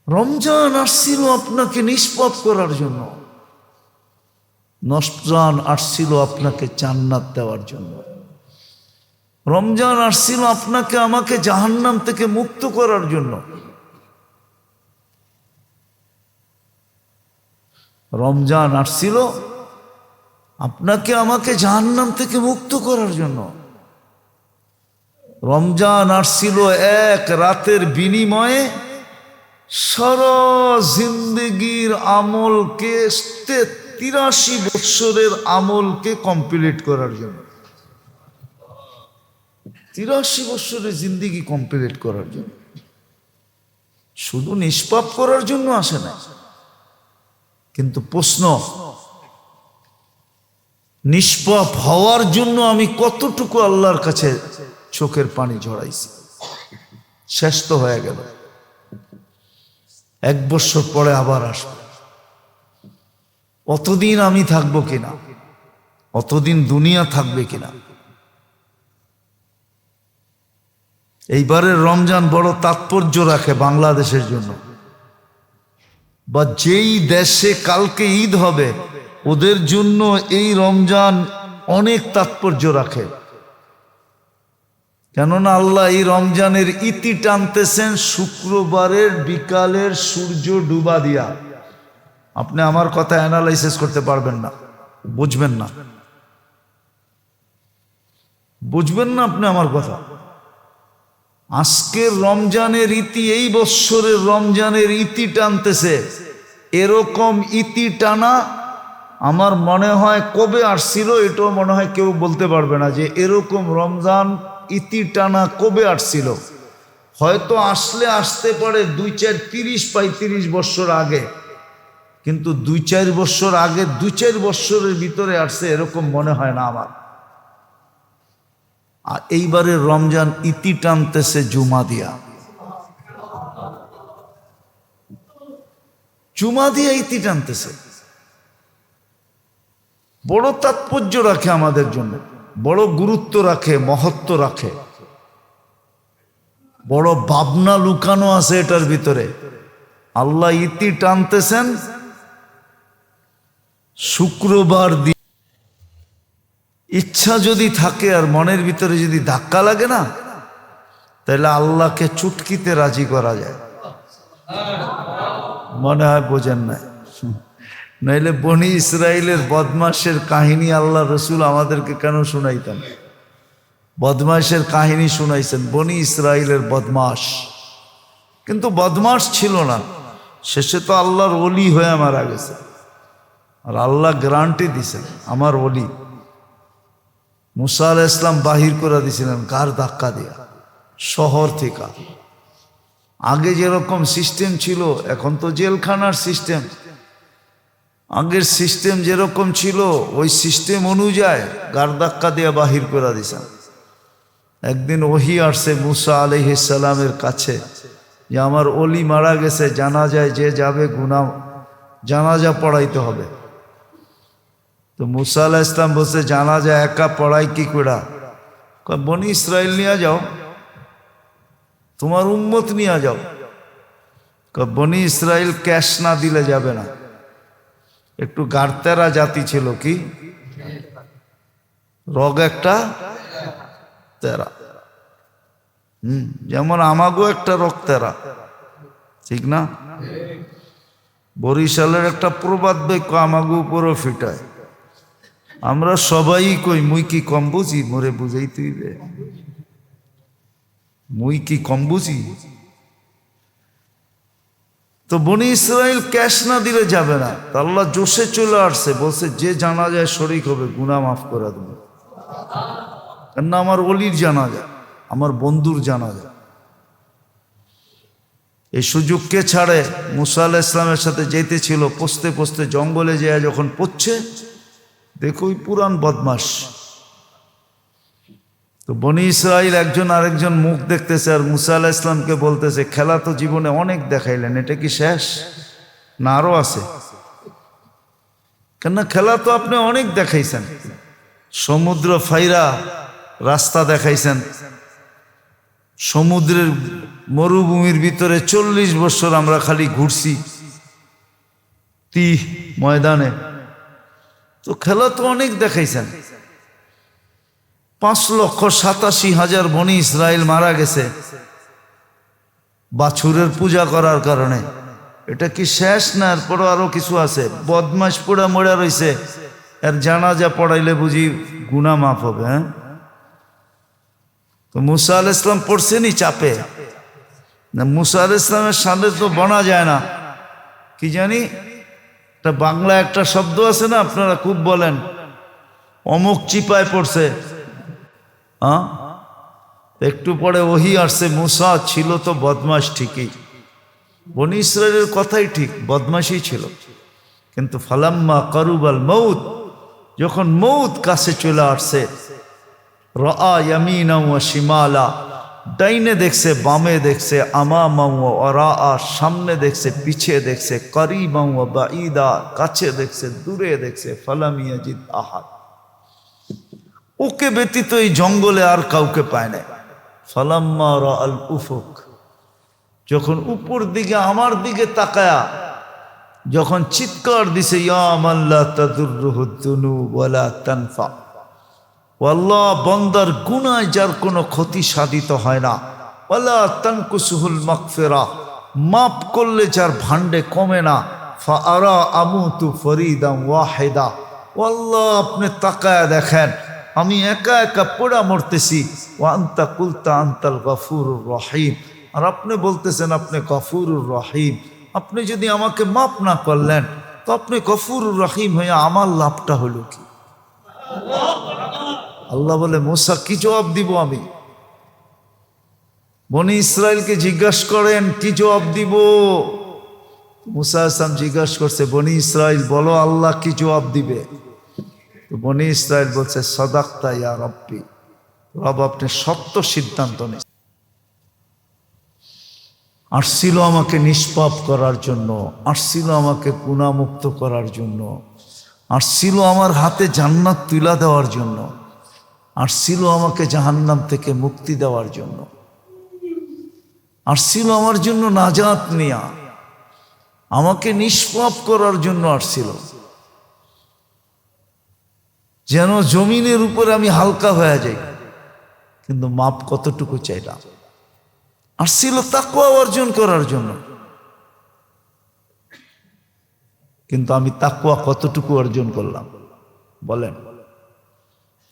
রমজান আসছিল আপনাকে নিষ্পাপ করার জন্য, রমজান আসছিল আপনাকে জান্নাত দেওয়ার জন্য, রমজান আসছিল আপনাকে আমাকে জাহান্নাম থেকে মুক্ত করার জন্য। রমজান আসছিল আপনাকে আমাকে জাহান্নাম থেকে মুক্ত করার জন্য। রমজান আসছিল এক রাতের বিনিময়ে সারা জিন্দগির আমলকে 83 বৎসরের আমলকে কমপ্লিট করার জন্য। 83 বৎসরের জিন্দগি কমপ্লিট করার জন্য, শুধু নিষ্পাপ করার জন্য আসে না। কিন্তু প্রশ্ন, নিষ্পাপ হওয়ার জন্য আমি কতটুকু আল্লাহর কাছে চোখের পানি ঝরাইছি? শেষ তো হয়ে গেল, 1 বছর পরে আবার আসবে। অতদিন আমি থাকবো কিনা, অতদিন দুনিয়া থাকবে কিনা? এইবারের রমজান বড় তাৎপর্য রাখে বাংলাদেশের জন্য, বা যেই দেশে কালকে ঈদ হবে ওদের জন্য এই রমজান অনেক তাৎপর্য রাখে। কেননা আল্লাহ এই রমজানের ইতি টানতেছেন শুক্রবারের বিকালের সূর্য ডুবা দিয়া। আপনি আমার কথা অ্যানালাইসিস করতে পারবেন না, বুঝবেন না, বুঝবেন না আপনি আমার কথা। আজকের রমজানের ইতি, এই বৎসরের রমজানের ইতি টানতেছে। এরকম ইতি টানা আমার মনে হয় কবে আসছিল এটাও মনে হয় কেউ বলতে পারবে না, যে এরকম রমজান ইতি টানা কবে আসছিল। হয়তো আসলে আসতে পারে 2-4-30-35 বৎসর আগে, কিন্তু 2-4 বৎসর আগে 2-4 বৎসরের ভিতরে আসছে এরকম মনে হয় না আমার। আর এইবারে রমজান ইতি টানতেছে জুমা দিয়া, জুমা দিয়া ইতি টানতেছে। বড় তাৎপর্য রাখে আমাদের জন্য, বড় গুরুত্ব রাখে, মহত্ব রাখে, বড় ভাবনা লুকানো আছে এটার ভিতরে। আল্লাহ ইতি টানতেছেন শুক্রবার দিন। ইচ্ছা যদি থাকে আর মনের ভিতরে যদি ধাক্কা লাগে না, তাহলে আল্লাহকে চুটকিতে রাজি করা যায়। মনে হয় বোঝেন না, নইলে বনি ইসরাইলের বদমাশের কাহিনী আল্লাহ রসুল আমাদেরকে কেন শুনাইতেন? বদমাশের কাহিনী শুনাইছেন, বনি ইসরাইলের বদমাশ। কিন্তু বদমাশ ছিল না, শেষে তো আল্লাহর ওলি হয়ে মারা গেছে। আর আল্লাহ গ্যারান্টি দিছেন আমার ওলি। মুসা আলাইহিস সালাম বাহির করে দিয়েছিলেন কার ধাক্কা দিয়া? শহর থেকে। আগে যেরকম সিস্টেম ছিল, এখন তো জেলখানার সিস্টেম। আগের সিস্টেম যেরকম ছিল ওই সিস্টেম অনুযায়ী গার ধাক্কা দিয়ে বাহির করে দিয়েছেন। একদিন ওহী আসছে মুসা আলাইহিস সালামের কাছে যে আমার ওলি মারা গেছে, জানাজায় যে যাবে গুনাহ জানাজা পড়াইতে হবে। তো মুসা আলাইহিস সালাম বলছে জানাজা একা পড়াই কি করে? বনি ইসরাইল নিয়ে যাও, তোমার উম্মত নিয়ে যাও। বনি ইসরাইল ক্যাশ না দিলে যাবে না। একটু গাড়তেরা জাতি ছিল, কি রগ একটা তেরা, যেমন আমাগো একটা রগ তেরা, ঠিক না? বরিশালের একটা প্রবাদ বাক্য আমাগো উপরও ফিটায়। আমরা সবাই কই মুই কি কম বুঝি? মোরে বুঝাই তুই রে, মুই কি কম বুঝি? তো বনি ইসরাইল ক্যাশ না দিলে যাবে না। তা আল্লাহ জোশে চলে আসছে, বলছে যে জানাজায় শরীক হবে গুনাহ মাফ করে দেবে। কেননা আমার ওলির জানাজা, আমার বন্ধুর জানাজা। এই সুযোগ কে ছাড়ে? মুসা আলাইহিস সালামের সাথে যেতে ছিল, পৌঁছতে পৌঁছতে জঙ্গলে যায় যখন পড়ছে, দেখো ওই পুরান বদমাস। তো বনি ইসরাইল একজন আরেকজন মুখ দেখতেছে, আর মুসা আলাইহিস সালামকে বলতেছে খেলা তো জীবনে অনেক দেখাইলেন, এটা কি শেষ না আরো আছে? কেননা খেলা তো আপনি অনেক দেখাইছেন, সমুদ্র ফাইরা রাস্তা দেখাইছেন, সমুদ্রের মরুভূমির ভিতরে 40 বছর আমরা খালি ঘুরছি ময়দানে। তো খেলা তো অনেক দেখাইছেন। 5,87,000 বনি ইসরায়েল মারা গেছে বাছুরের পূজা করার কারণে। এটা কি শেষ না? এরপরও আরো কিছু আছে। বদমাস পোড়া মরা রয়েছে, এর জানাজা পড়াইলে বুঝি গুনাহ মাফ হবে। হ্যাঁ, তো মুসা আলাইহিস সালাম পড়ছেনি চাপে না? মুসা আলাইহিস সালামের সামনে তো বনা যায় না। কি জানি একটা বাংলা একটা শব্দ আছে না, আপনারা খুব বলেন, অমুক চিপায় পড়ছে। হ্যাঁ, একটু পরে ওহি আসছে, মুসা ছিল তো বদমাস ঠিকই, বনি ইসরায়েলের কথাই ঠিক, বদমাশই ছিল। কিন্তু ফালাম্মা কারুবাল মউত, যখন মউত কাছে চলে আসছে, রাআ ইয়ামিনা ওয়া শিমালা, ডাইনে দেখছে বামে দেখছে, আমামা ওয়া ওয়ারাআ, সামনে দেখছে পিছে দেখছে, করিবা ওয়া বাঈদা, কাছে দেখছে দূরে দেখছে, ফালাম ইয়াজিদ আহাদ, ওকে ব্যতীত এই জঙ্গলে আর কাউকে পায় না। ফালাম্মা রাআল উফুক, যখন উপর দিকে আমার দিকে তাকায়া যখন চিৎকার দিছে, ইয়া মান লা তাদুররুহু যুনুব ওয়ালা তানফা, আল্লাহ বান্দার গুনাহ যার কোনো ক্ষতি সাধিত হয় না, ওয়ালা তানকুসুহুল মাগফিরা, মাফ করলে যার ভান্ডে কমে না, ফাআরা আমুতু ফরিদান ওয়াহিদা, আল্লাহ আপনি তাকায়া দেখেন আমি একা একা পোড়া মরতেছি, ওয়া আনতা কুলতা আনতাল গফুরুর রহিম, আর আপনি বলতেছেন আপনি গফুরুর রহিম। আপনি যদি আমাকে মাফ না করলেন তো আপনি গফুরুর রহিম হয়ে আমার লাভটা হলো কি? আল্লাহ বলে, মুসা কি জবাব দিব আমি? বনি ইসরায়েলকে জিজ্ঞাসা করেন কি জবাব দিব? মুসা আসলাম জিজ্ঞাসা করছে, বনি ইসরায়েল বলো আল্লাহ কি জবাব দিবে? তো বনি ইসরায়েল বলছে, সাদাক্তা ইয়া রব্বি, রব আপনি সত্য সিদ্ধান্ত নিন। আসছিল আমাকে নিষ্পাপ করার জন্য, আসছিল আমাকে গুনাহমুক্ত করার জন্য, আসছিল আমার হাতে জান্নাত তুলা দেওয়ার জন্য, আসছিল আমাকে জাহান্নাম থেকে মুক্তি দেওয়ার জন্য, আসছিল আমার জন্য নাজাত নিয়া, আমাকে নিষ্পাপ করার জন্য আসছিল, যেন জমিনের উপরে আমি হালকা হয়ে যাই। কিন্তু মাপ কতটুকু চাইলাম? আসছিল তাকওয়া অর্জন করার জন্য, কিন্তু আমি তাকওয়া কতটুকু অর্জন করলাম বলেন?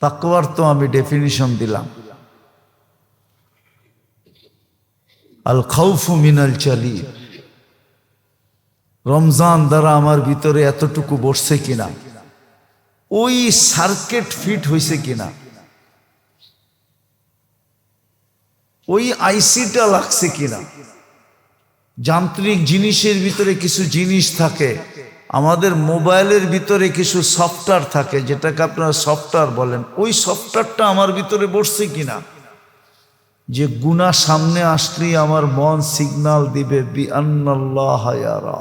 তাকওয়ার তো আমি ডেফিনিশন দিলাম, আল খাউফু মিনাল জালিল। রমজান দ্বারা আমার ভিতরে এতটুকু বসছে কিনা, ওই সার্কিট ফিট হয়েছে কিনা, ওই আইসিটা লাগছে কিনা। যান্ত্রিক জিনিসের ভিতরে কিছু জিনিস থাকে, আমাদের মোবাইলের ভিতরে কিছু সফটওয়্যার থাকে, যেটাকে আপনারা সফটওয়্যার বলেন, ওই সফটওয়্যারটা আমার ভিতরে বসছে কিনা, যে গুনাহ সামনে আসলেই আমার মন সিগন্যাল দিবে বি আন্নাল্লাহ ইয়ারা।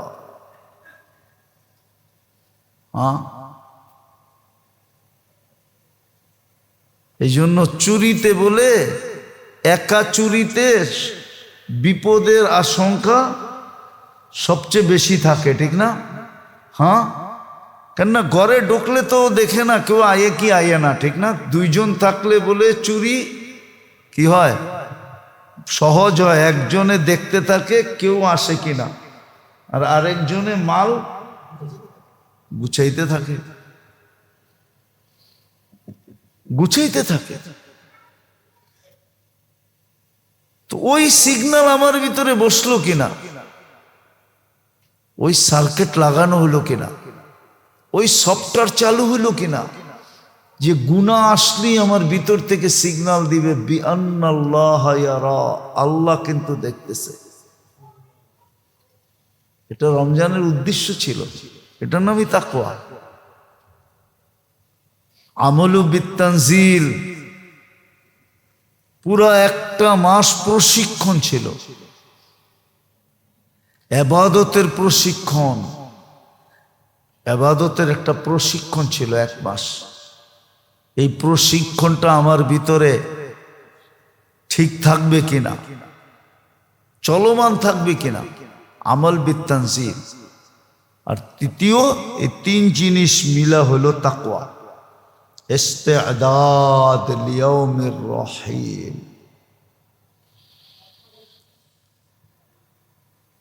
হ্যাঁ, এই জন্য চুরিতে বলে, একা চুরিতে বিপদের আশঙ্কা সবচেয়ে বেশি থাকে, ঠিক না? হ্যাঁ, কেননা ঘরে ঢুকলে তো দেখে না কেউ আয়ে কি আয়ে না, ঠিক না? দুইজন থাকলে বলে চুরি কি হয়, সহজ হয়। একজনে দেখতে থাকে কেউ আসে কিনা, আর আরেকজনে মাল গুছাইতে থাকে, গুছাইতে থাকে। তো ওই সিগন্যাল আমার ভিতরে বসলো কিনা, ওই সার্কিট লাগানো হলো কিনা, ওই সফটওয়্যার চালু হলো কিনা, যে গুনাহ আসলেই আমার ভিতর থেকে সিগন্যাল দিবে বি আন্নাল্লাহ ইয়ারা, আল্লাহ কিন্তু দেখতেছে। এটা রমজানের উদ্দেশ্য ছিল, এটার নামই তাকওয়া। আমলু বিত্তানজিল, পুরা একটা মাস প্রশিক্ষণ ছিল, ইবাদতের প্রশিক্ষণ, ইবাদতের একটা প্রশিক্ষণ ছিল 1 মাস। এই প্রশিক্ষণটা আমার ভিতরে ঠিক থাকবে কিনা, চলমান থাকবে কিনা, আমল বিত্তানজিল। আর তৃতীয়, এই তিন জিনিস মিলা হলো তাকওয়া, ইস্তিআদাদ লিয়াউমির রহিম।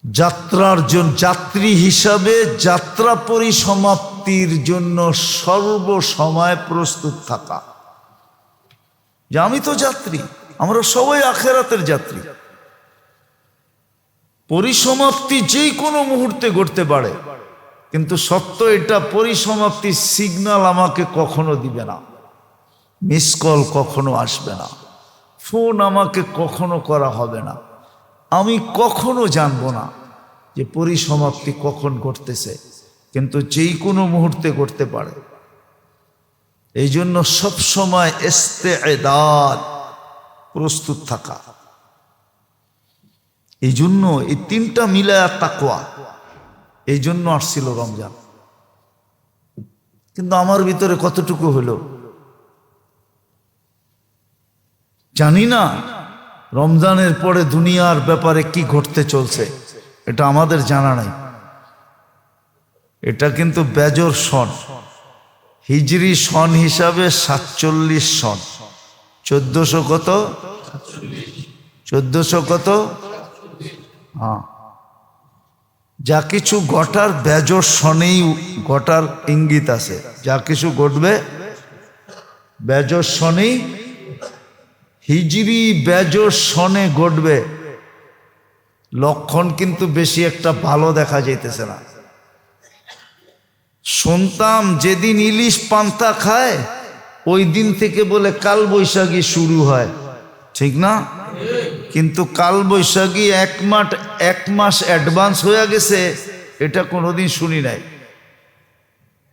যাত্রার জন্য, যাত্রী হিসাবে যাত্রা পরিসমাপ্তির জন্য সর্বসময় প্রস্তুত থাকা, যে আমি তো যাত্রী, আমরা সবাই আখেরাতের যাত্রী। পরিসমাপ্তি যে কোনো মুহূর্তে ঘটতে পারে, কিন্তু সত্য এটা, পরিসমাপ্তির সিগন্যাল আমাকে কখনো দিবে না, মিস কল কখনো আসবে না, ফোন আমাকে কখনো করা হবে না, আমি কখনো জানবো না যে পরিসমাপ্তি কখন ঘটতেছে, কিন্তু যেই কোনো মুহূর্তে ঘটতে পারে। এই জন্য সবসময় ইস্তেদাদ, প্রস্তুত থাকা। এই জন্য এই তিনটা মিলায়া তাকওয়া, এই জন্য আসছিল রমজান। কিন্তু আমার ভিতরে কতটুকু হলো জানি না। রমজানের পরে দুনিয়ার ব্যাপারে কি ঘটতে চলছে এটা আমাদের জানা নাই। এটা কিন্তু বেজর সন, হিজরি সন হিসাবে 47 সন, 1400 কত, 1400 কত, হ্যাঁ। যা কিছু ঘটার বেজর সনেই ঘটার ইঙ্গিত আছে, যা কিছু ঘটবে বেজর সনেই, হিজরি বেজর সনে ঘটবে। লক্ষণ কিন্তু বেশি একটা ভালো দেখা যাইতেছে না। শুনতাম যেদিন ইলিশ পান্তা খায় ওই দিন থেকে বলে কাল বৈশাখী শুরু হয়, ঠিক না? কিন্তু কাল বৈশাখী এক মাস অ্যাডভান্স হয়ে গেছে, এটা কোনোদিন শুনি নাই।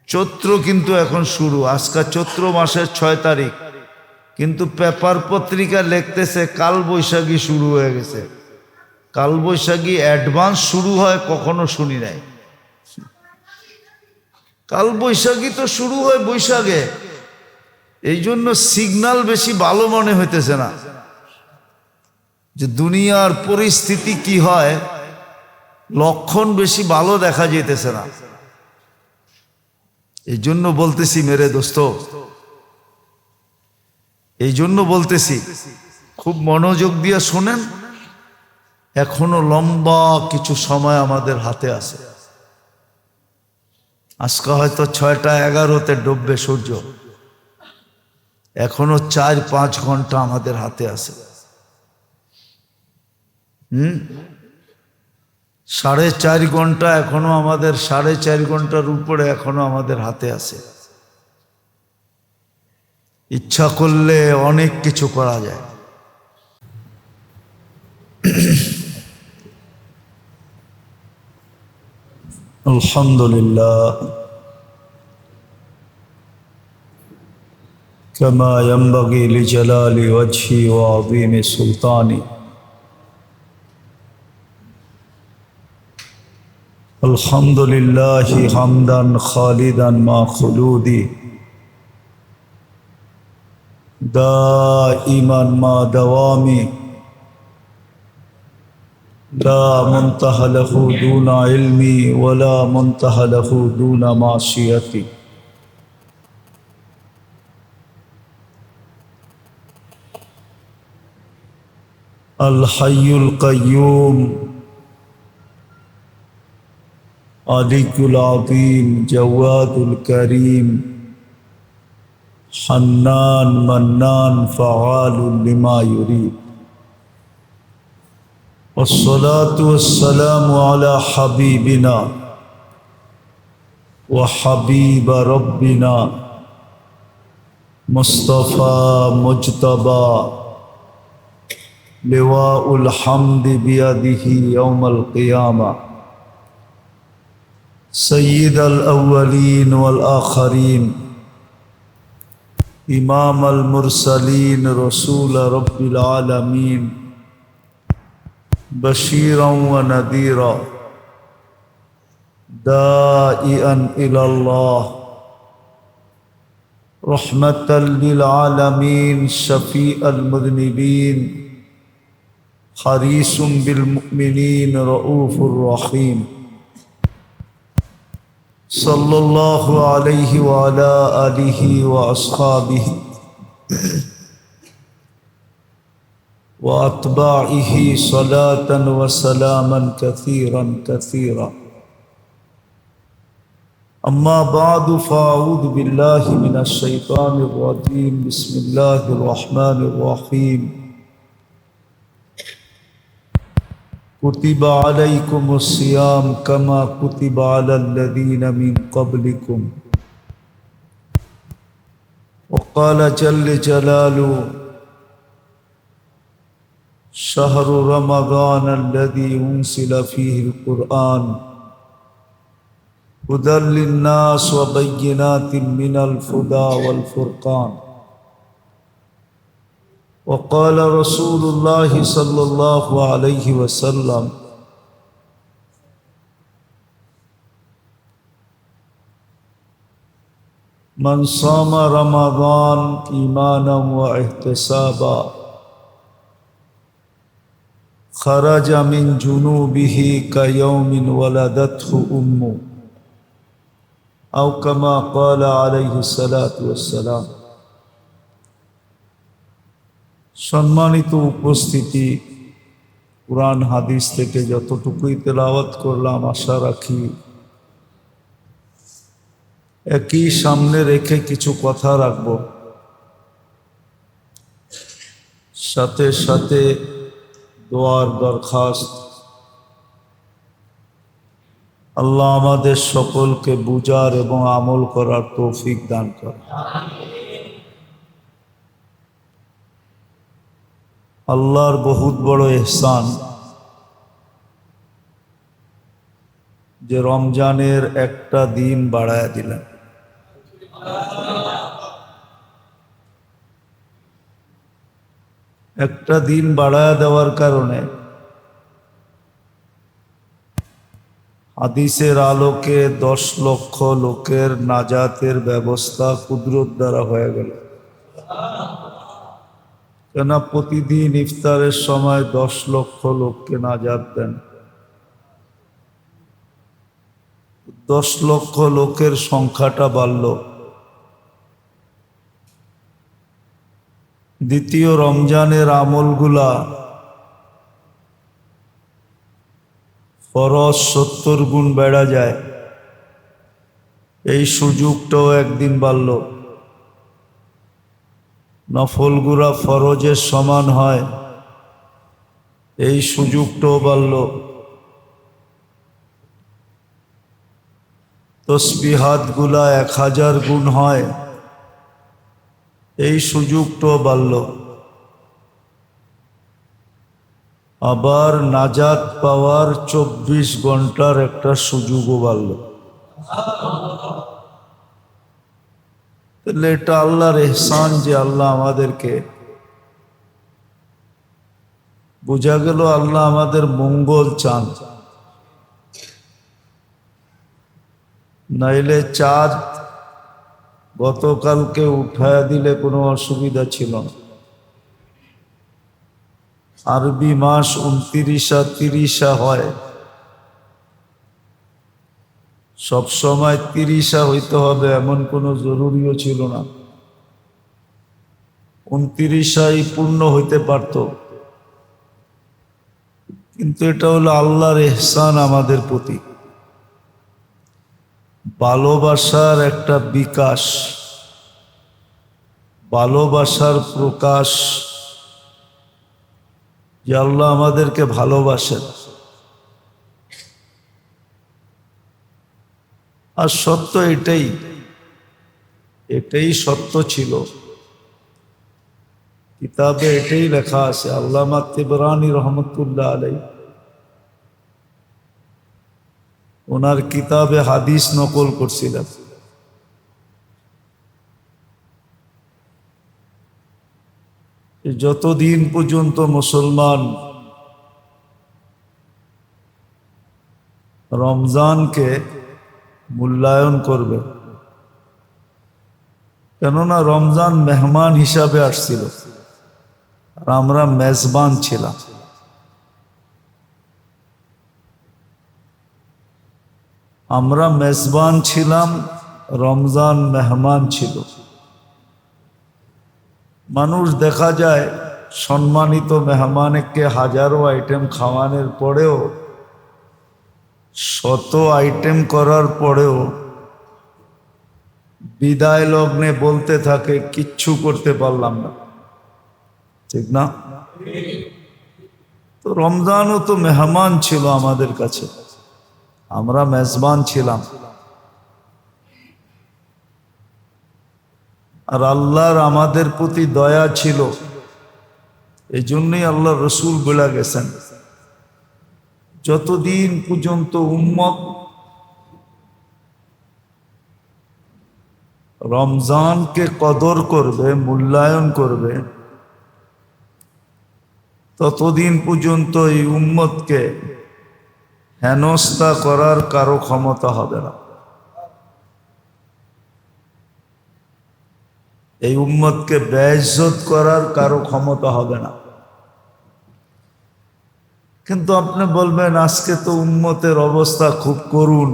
চৈত্র কিন্তু এখন শুরু, আজকে চৈত্র মাসের 6 তারিখ, কিন্তু পেপার পত্রিকা লিখতেছে কাল বৈশাখী শুরু হয়ে গেছে। কাল বৈশাখী অ্যাডভান্স শুরু হয় কখনো শুনি নাই। কাল বৈশাখী তো শুরু হয় বৈশাখে, এই জন্য সিগন্যাল বেশি ভালো মনে হইতেছে না যে দুনিয়ার পরিস্থিতি কি হয়, লক্ষণ বেশি ভালো দেখা যেতেছে না। এই জন্য বলতেছি মেরে দোস্ত, এই জন্য বলতেছি খুব মনোযোগ দিয়ে শোনেন। এখনো লম্বা কিছু সময় আমাদের হাতে আছে। আজকে হয়তো 6টা 11-তে ডুববে সূর্য, এখনো 4-5 ঘন্টা আমাদের হাতে আছে। 4.5 ঘন্টা এখনো আমাদের, 4.5 ঘন্টার উপরে এখনো আমাদের হাতে আছে। ইচ্ছা করলে অনেক কিছু করা যায়। আলহামদুলিল্লাহ, কামা ইয়ানবাগি লিজালালি ওয়াজহি ওয়া আযীমি সুলতানি। আলহামদুলিল্লাহি হামদান খালিদান মা খুলুদি, দাইমান মা দাওয়ামি, লা মুনতাহা লাহু দুনা ইলমি ওয়ালা মুনতাহা লাহু দুনা মাসিয়াতি। আল হাইয়ুল কাইয়্যুম, আলিকুল আযীম, জাওয়াদুল করিম, হান্নান মান্নান, ফাআলুল লিমা ইউরিদ। والصلاة والسلام على حبيبنا وحبيب ربنا مصطفى مجتبى لواء الحمد بيده يوم القيامة، سيد الأولين والآخرين، إمام المرسلين، رسول رب العالمين، بشيرا ونذيرا، دائعا إلى الله، رحمة للعالمين، شفيع المذنبين، হারিসুম বিল মুমিনিন রাউফুর রহিম সাল্লাল্লাহু আলাইহি ওয়া আলা আলিহি ওয়া আসহাবিহি ওয়া আতবাইহি সালাতান ওয়া সালামান কাসীরান কাসীরা أما بعد فأعوذ بالله من الشيطان الرجيم بسم الله الرحمن الرحيم كتب عليكم الصيام كما كتب على الذين من قبلكم وقال جل جلاله شهر رمضان الذي أنزل فيه القرآن هدى للناس وبينات من الهدى والفرقان وقال رسول الله صلى الله عليه وسلم من صام رمضان إيمانا واحتسابا خرج من جنوبه كيوم ولدته أمه أو كما قال عليه الصلاة والسلام সম্মানিত উপস্থিতি, কুরআন হাদিস থেকে যতটুকুই তেলাওয়াত করলাম আশা রাখি একই সামনে রেখে কিছু কথা রাখব, সাথে সাথে দোয়ার দরখাস্ত। আল্লাহ আমাদের সকলকে বুঝার এবং আমল করার তৌফিক দান করে। আল্লাহর বহুত বড় ইহসান যে রমজানের একটা দিন বাড়ায়া দিলেন। একটা দিন বাড়ায়া দেওয়ার কারণে হাদিসের আলোকে 10 লক্ষ লোকের নাজাতের ব্যবস্থা কুদরত দ্বারা হয়ে গেল। কেন প্রতিদিন ইফতারের সময় 10 লক্ষ লোককে নাজাত দেন। 10 লক্ষ লোকের সংখ্যাটা বাড়ল। দ্বিতীয় রমজানের আমলগুলা ফরজ 70 গুণ বেড়া যায়, এই সুযোগটাও একদিন বাড়ল। নফলগুলা ফরজের সমান হয়, এই সুযোগটাও বাড়ল। তসবিহাতগুলা 1000 গুণ হয়, এই সুযোগটাও বাড়ল। আবার নাজাত পাওয়ার 24 ঘন্টার একটা সুযোগও বাড়ল। তাহলে এটা আল্লাহর ইহসান যে আল্লাহ আমাদেরকে, বোঝা গেল আল্লাহ আমাদের মঙ্গল চান। নাইলে চাঁদ গতকালকে উঠায়া দিলে কোনো অসুবিধা ছিল না। আরবি মাস 29 30 হয়, সব সময় 30 হইতে হবে এমন কোনো জরুরিও ছিল না। 29 পূর্ণ হইতে পারত, কিন্তু এটা হলো আল্লাহর ইহসান আমাদের প্রতি, ভালোবাসার একটা বিকাশ, ভালোবাসার প্রকাশ যে আল্লাহ আমাদেরকে ভালোবাসেন। আর সত্য এটাই সত্য ছিল। কিতাবে এটাই লেখা আছে। আল্লামা তিবরানি রহমতুল্লাহ আলাই ওনার কিতাবে হাদিস নকল করছিলেন। যতদিন পর্যন্ত মুসলমান রমজানকে মূল্যায়ন করবে, কেননা রমজান মেহমান হিসাবে আসছিল আর আমরা মেজবান ছিলাম। আমরা মেজবান ছিলাম, রমজান মেহমান ছিল। মানুষ দেখা যায় সম্মানিত মেহমানকে হাজারো আইটেম খাওয়ানোর পরেও, শত আইটেম করার পরেও বিদায় লগ্নে বলতে থাকে কিচ্ছু করতে পারলাম না, ঠিক না? তো রমজানও তো মেহমান ছিল আমাদের কাছে, আমরা মেজবান ছিলাম। আর আল্লাহর আমাদের প্রতি দয়া ছিল, এই জন্যই আল্লাহ রসুল বলে গেছেন, যতদিন পর্যন্ত উম্মত রমজানকে কদর করবে, মূল্যায়ন করবে, ততদিন পর্যন্ত এই উম্মতকে হেনস্থা করার কারো ক্ষমতা হবে না। এই উম্মতকে বেইজ্জত করার কারো ক্ষমতা হবে না। কিন্তু আপনি বলবেন আজকে তো উম্মতের অবস্থা খুব করুণ,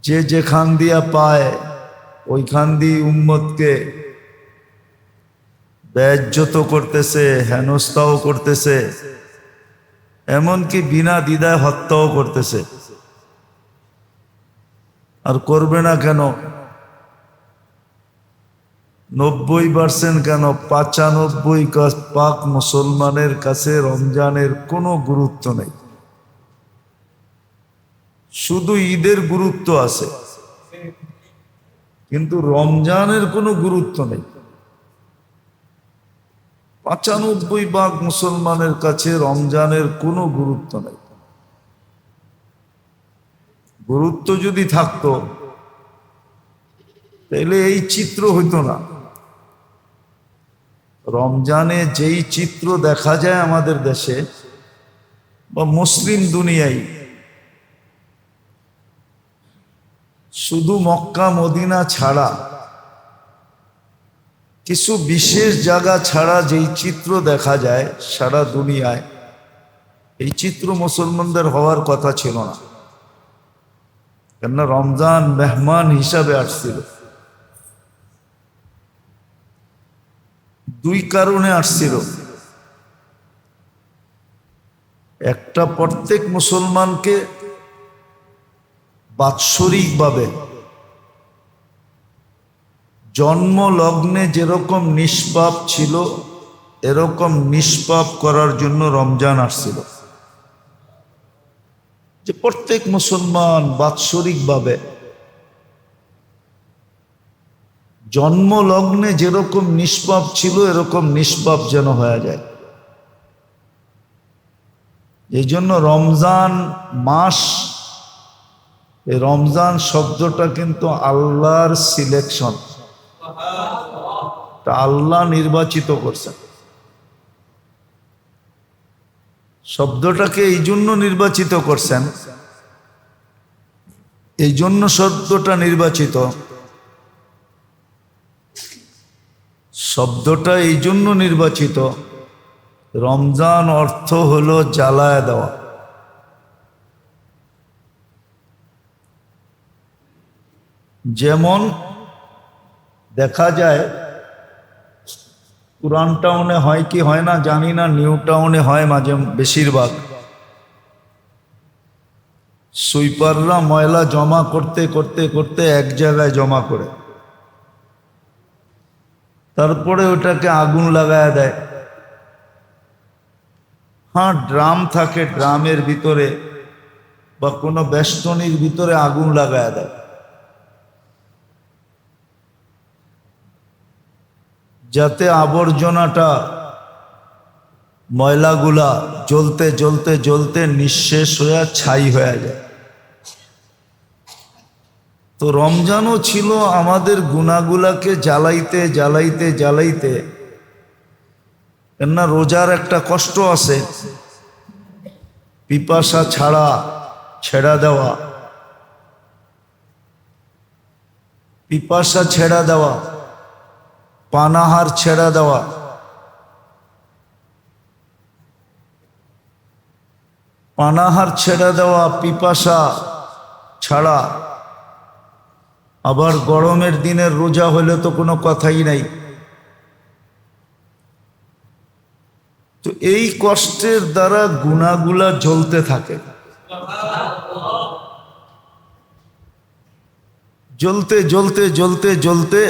যে যেখান দিয়া পায় ওইখান দিয়ে উম্মতকে বেইজ্জত করতেছে, হেনস্থাও করতেছে, এমনকি বিনা দ্বিধায় হত্যাও করতেছে। আর করবে না কেন? 90% কেন 95 পাক মুসলমানের কাছে রমজানের কোনো গুরুত্ব নেই। শুধু ঈদের গুরুত্ব আছে, কিন্তু রমজানের কোনো গুরুত্ব নেই। 95 মুসলমানের কাছে রমজানের কোনো গুরুত্ব নেই। গুরুত্ব যদি থাকতো তাহলে এই চিত্র হইতো না। রমজানে যেই চিত্র দেখা যায় আমাদের দেশে বা মুসলিম দুনিয়ায়, শুধু মক্কা মদিনা ছাড়া, কিছু বিশেষ জায়গা ছাড়া যেই চিত্র দেখা যায় সারা দুনিয়ায়, এই চিত্র মুসলমানদের হওয়ার কথা ছিল না। কেননা রমজান মেহমান হিসাবে আসছিল। দুই কারণে আসছিল। একটা, প্রত্যেক মুসলমানকে বাৎসরিকভাবে জন্ম লগ্নে যেরকম নিষ্পাপ ছিল, এরকম নিষ্পাপ করার জন্য রমজান আসছিল। যে প্রত্যেক মুসলমান বাৎসরিকভাবে জন্ম লগ্নে যেরকম নিষ্পাপ ছিল, এরকম নিষ্পাপ যেন হয়ে যায়। এই জন্য রমজান মাস, এই রমজান শব্দটা কিন্তু আল্লাহর সিলেকশন, আল্লাহ নির্বাচিত করছেন। শব্দটাকে এই জন্য নির্বাচিত করছেন, এই জন্য শব্দটা নির্বাচিত, শব্দটা এই জন্য নির্বাচিত, রমজান অর্থ হলো জ্বালায় দেওয়া। যেমন দেখা যায় পুরান টাউনে হয় কি হয় না জানি না, নিউ টাউনে হয় মাঝে, বেশিরভাগ সুইপাররা ময়লা জমা করতে করতে করতে এক জায়গায় জমা করে, তারপরে ওটাকে আগুন লাগায় দেয়। হ্যাঁ, ড্রাম থাকে, ড্রামের ভিতরে বা কোনো বেষ্টনীর ভিতরে আগুন লাগায় দেয়, যাতে আবর্জনাটা, ময়লাগুলা জ্বলতে জ্বলতে জ্বলতে নিঃশেষ হয়ে ছাই হয়ে যায়। তো রমজানও ছিল আমাদের গুনাহগুলাকে জ্বালাইতে জ্বালাইতে জ্বালাইতে। কেননা রোজার একটা কষ্ট আছে, পিপাসা ছাড়া ছেড়া দেওয়া, পিপাসা ছেড়া দেওয়া, পানাহার ছেড়া দেওয়া। পানাহার ছেড়ে দেওয়া, পিপাসা ছাড়া। আবার গরমের দিনের রোজা হলে তো কোনো কথাই নাই। তো এই কষ্টের দ্বারা গুনাহগুলা জ্বলতে থাকে, জ্বলতে জ্বলতে জ্বলতে জ্বলতে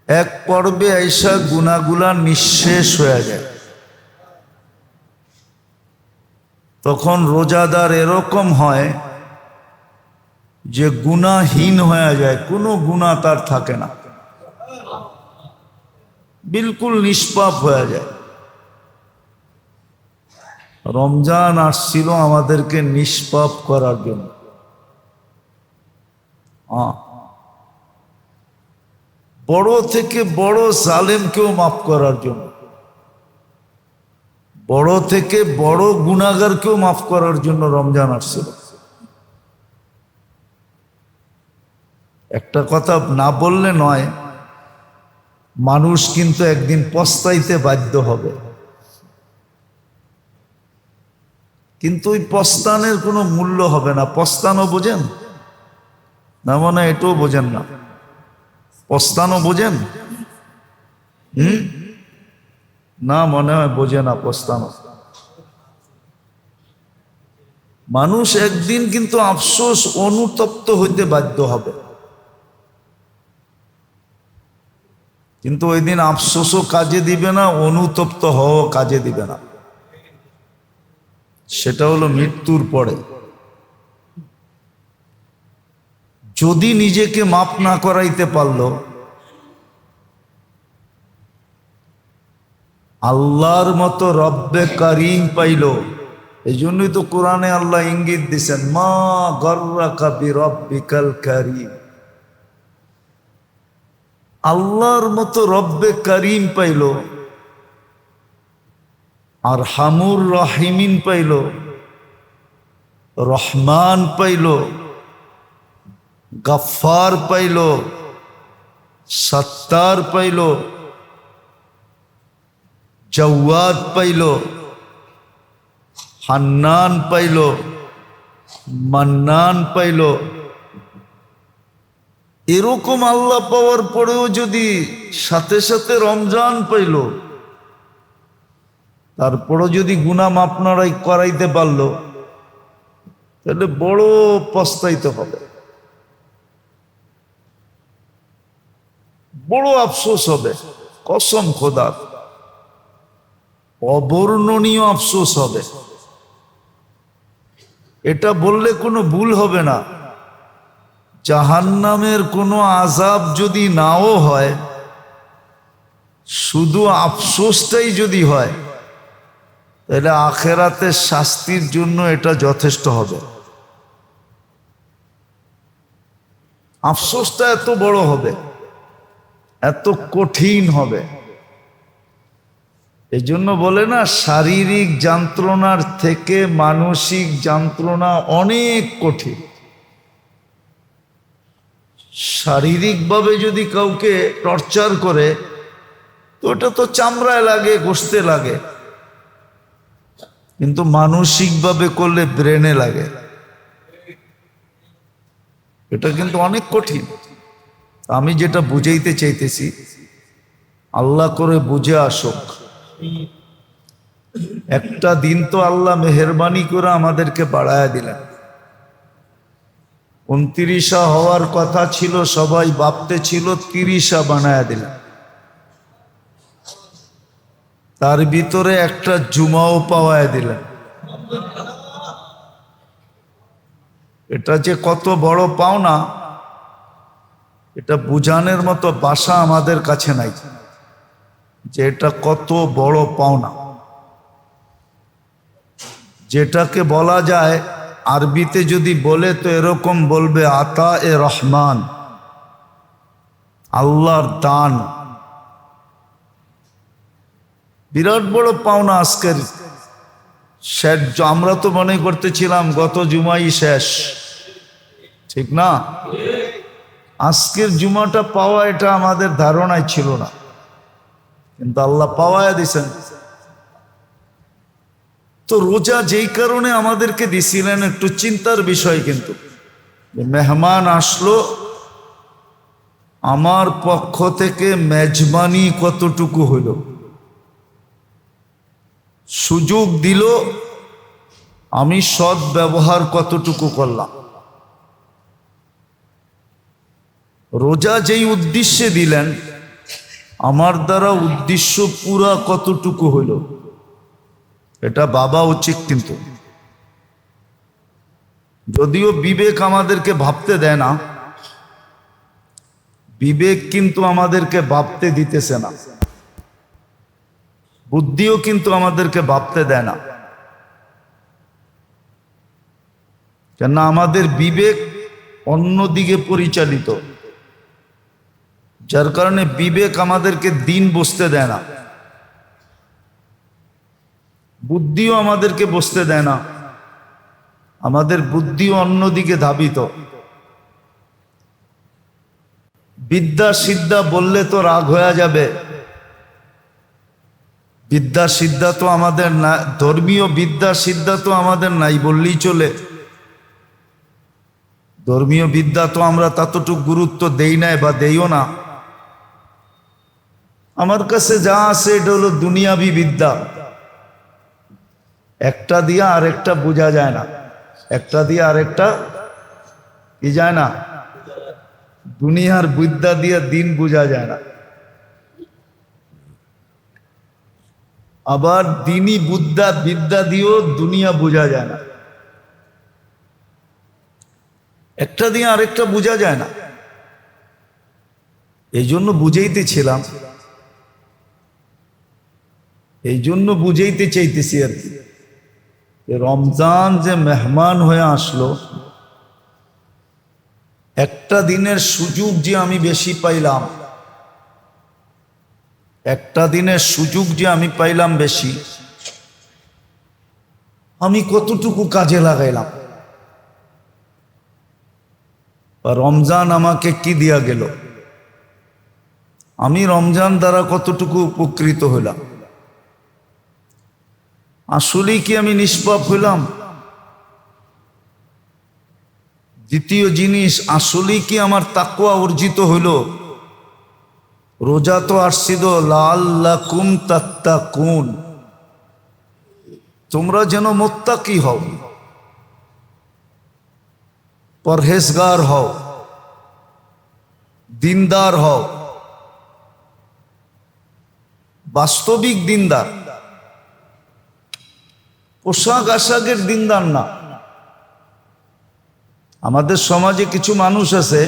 এক পর্বে আইসা গুনাহগুলা নিঃশেষ হয়ে যায়। তখন রোজাদার এরকম হয় যে গুনাহীন হয়ে যায়, কোনো গুনাহ তার থাকে না, বিলকুল নিষ্পাপ হয়ে যায়। রমজান আসছিল আমাদেরকে নিষ্পাপ করার জন্য। বড় থেকে বড় জালেমকেও মাফ করার জন্য, বড় থেকে বড় গুনাহগারকেও মাফ করার জন্য রমজান আসছিল। একটা কথা না বললে নয়, মানুষ কিন্তু একদিন পস্তাইতে বাধ্য হবে, কিন্তু ওই পস্তানের কোনো মূল্য হবে না। পস্তানো বোঝেন না? মনে হয় এটাও বোঝেন না। পস্তানো বোঝেন? না, মনে হয় বোঝে না পস্তানো। মানুষ একদিন কিন্তু আফসোস, অনুতপ্ত হইতে বাধ্য হবে, কিন্তু ওই দিন আফসোসও কাজে দিবে না, অনুতপ্ত হওয়া কাজে দিবে না। সেটা হলো মৃত্যুর পরে। যদি নিজেকে মাপ না করাইতে পারল, আল্লাহর মতো রব্বে কারিম পাইল। এই জন্যই তো কোরআনে আল্লাহ ইঙ্গিত দিছেন, মা গর্রাকা বিরব্বিকাল কারীম। আল্লাহর মতো রব্বে কারিম পাইল, আর হামুর রাহিমিন পাইল, রহমান পাইল, গফফার পাইল, সত্তার পাইল, জওয়াদ পাইল, হান্নান পাইল, মান্নান পাইল। এরকম আল্লাহ পাওয়ার পরেও যদি সাথে সাথে রমজান পাইল, তারপরও যদি গুনাহ মাফ না করাইতে পারল, তাহলে বড় পস্তাইতে হবে, বড় আফসোস হবে। কসম খোদার, অবর্ণনীয় আফসোস হবে। এটা বললে কোনো ভুল হবে না। জাহান্নামের কোনো আযাব যদি নাও হয়, শুধু আফসোসটাই যদি হয়, তাহলে আখেরাতের শাস্তির জন্য এটা যথেষ্ট হবে। আফসোসটা এত বড় হবে, এত কঠিন হবে। এই জন্য বলে না, শারীরিক যন্ত্রণার থেকে মানসিক যন্ত্রণা অনেক কঠিন। শারীরিকভাবে যদি কাউকে টর্চার করে, তো ওটা তো চামড়ায় লাগে, গোশতে লাগে, কিন্তু মানসিকভাবে করলে ব্রেনে লাগে। এটা কিন্তু অনেক কঠিন। আমি যেটা বুঝাইতে চাইতেছি, আল্লাহ করে বুঝে আসুক। একটা দিন তো আল্লাহ মেহেরবানি করে আমাদেরকে বাড়ায়া দিলেন। 29 হওয়ার কথা ছিল, সবাই ভাবতে ছিল 30 বানায়া দিলেন। তার ভিতরে একটা জুমাও পাওয়ায় দিলেন। এটা যে কত বড় পাওনা, এটা বুঝানোর মতো ভাষা আমাদের কাছে নাই, যে এটা কত বড় পাওনা। যেটাকে বলা যায়, আরবিতে যদি বলে তো এরকম বলবে, আতা এ রহমান, আল্লাহর দান। বিরাট বড় পাওনা আজকের শেষ। আমরা তো মনে করতেছিলাম গত জুমাই শেষ, ঠিক না? আজকের জুমাটা পাওয়া, এটা আমাদের ধারণায় ছিল না, কিন্তু আল্লাহ পাওয়ায় দিছেন। তো রোজা যেই কারণে আমাদেরকে দিছিলেন একটু চিন্তার বিষয়, কিন্তু মেহমান আসলো, আমার পক্ষ থেকে মেজবানি কতটুকু হইল, সুযোগ দিল, আমি সৎ ব্যবহার কতটুকু করলাম। রোজা যেই উদ্দেশ্যে দিলেন, আমার দ্বারা উদ্দেশ্য পুরা কতটুকু হইল, এটা ভাবা উচিত। কিন্তু যদিও বিবেক আমাদেরকে ভাবতে দেয় না, বিবেক কিন্তু আমাদেরকে ভাবতে দিতেছে না, বুদ্ধিও কিন্তু আমাদেরকে ভাবতে দেয় না, কেননা আমাদের বিবেক অন্যদিকে পরিচালিত, যার কারণে বিবেক আমাদেরকে দিন বসতে দেয় না, বুদ্ধিও আমাদেরকে বসতে দেয় না, আমাদের বুদ্ধিও অন্যদিকে ধাবিত। বিদ্যা সিদ্ধা বললে তো রাগ হয়ে যাবে, বিদ্যা সিদ্ধা তো আমাদের না, ধর্মীয় বিদ্যা সিদ্ধা তো আমাদের নাই বললেই চলে। ধর্মীয় বিদ্যা তো আমরা ততটুকু গুরুত্ব দেই নাই বা দেইও না। আমার কাছে যা আছে এটা হলো দুনিয়াবি বিদ্যা, একটা দিয়ে আরেকটা বোঝা যায় না, একটা দিয়ে আরেকটা কি যায় না, দুনিয়ার বিদ্যা দিয়ে দিন বোঝা যায় না, আবার দিনই বিদ্যা দিয়েও দুনিয়া বোঝা যায় না, একটা দিয়ে আরেকটা বোঝা যায় না। এই জন্য বুঝাইতেছিলাম, এই জন্য বুঝাইতে চাইতেছি আর কি, রমজান যে মেহমান হয়ে আসলো, একটা দিনের সুযোগ যে আমি বেশি পাইলাম, একটা দিনের সুযোগ যে আমি পাইলাম বেশি, আমি কতটুকু কাজে লাগাইলাম, রমজান আমাকে কি দিয়া গেল, আমি রমজান দ্বারা কতটুকু উপকৃত হইলাম, আসলেই কি আমি নিষ্পাপ হইলাম? দ্বিতীয় জিনিস, আসলেই কি আমার তাকওয়া অর্জিত হইল? রোজা তো আসছিল লাআল্লাকুম তাত্তাকুন, তোমরা যেন মুত্তাকি হও, পরহেজগার হও, দিনদার হও, বাস্তবিক দিনদার, পোশাক আশাকের দিনদার না। আমাদের সমাজে কিছু মানুষ আছে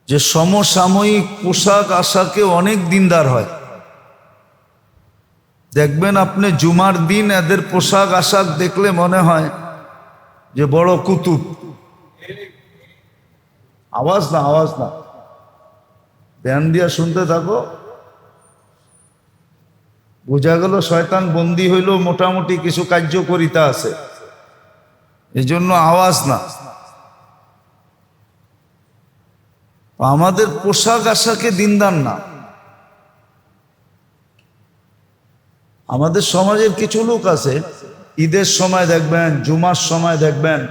যে সমসাময়িক পোশাক আশাকে অনেক দিনদার হয়, দেখবেন আপনি জুমার দিন এদের পোশাক আশাক দেখলে মনে হয় যে বড় কুতুব। আওয়াজ না, আওয়াজ না, ধ্যান দিয়া শুনতে থাকো, বোঝা গেল শয়তান বন্দী হইল, মোটামুটি কিছু কার্যকরিতা আছে, এই জন্য আওয়াজ না। আমাদের পোশাক আশাকে দিনদার না। আমাদের সমাজের কিছু লোক আছে, ঈদের সময় দেখবেন, জুমার সময় দেখবেন,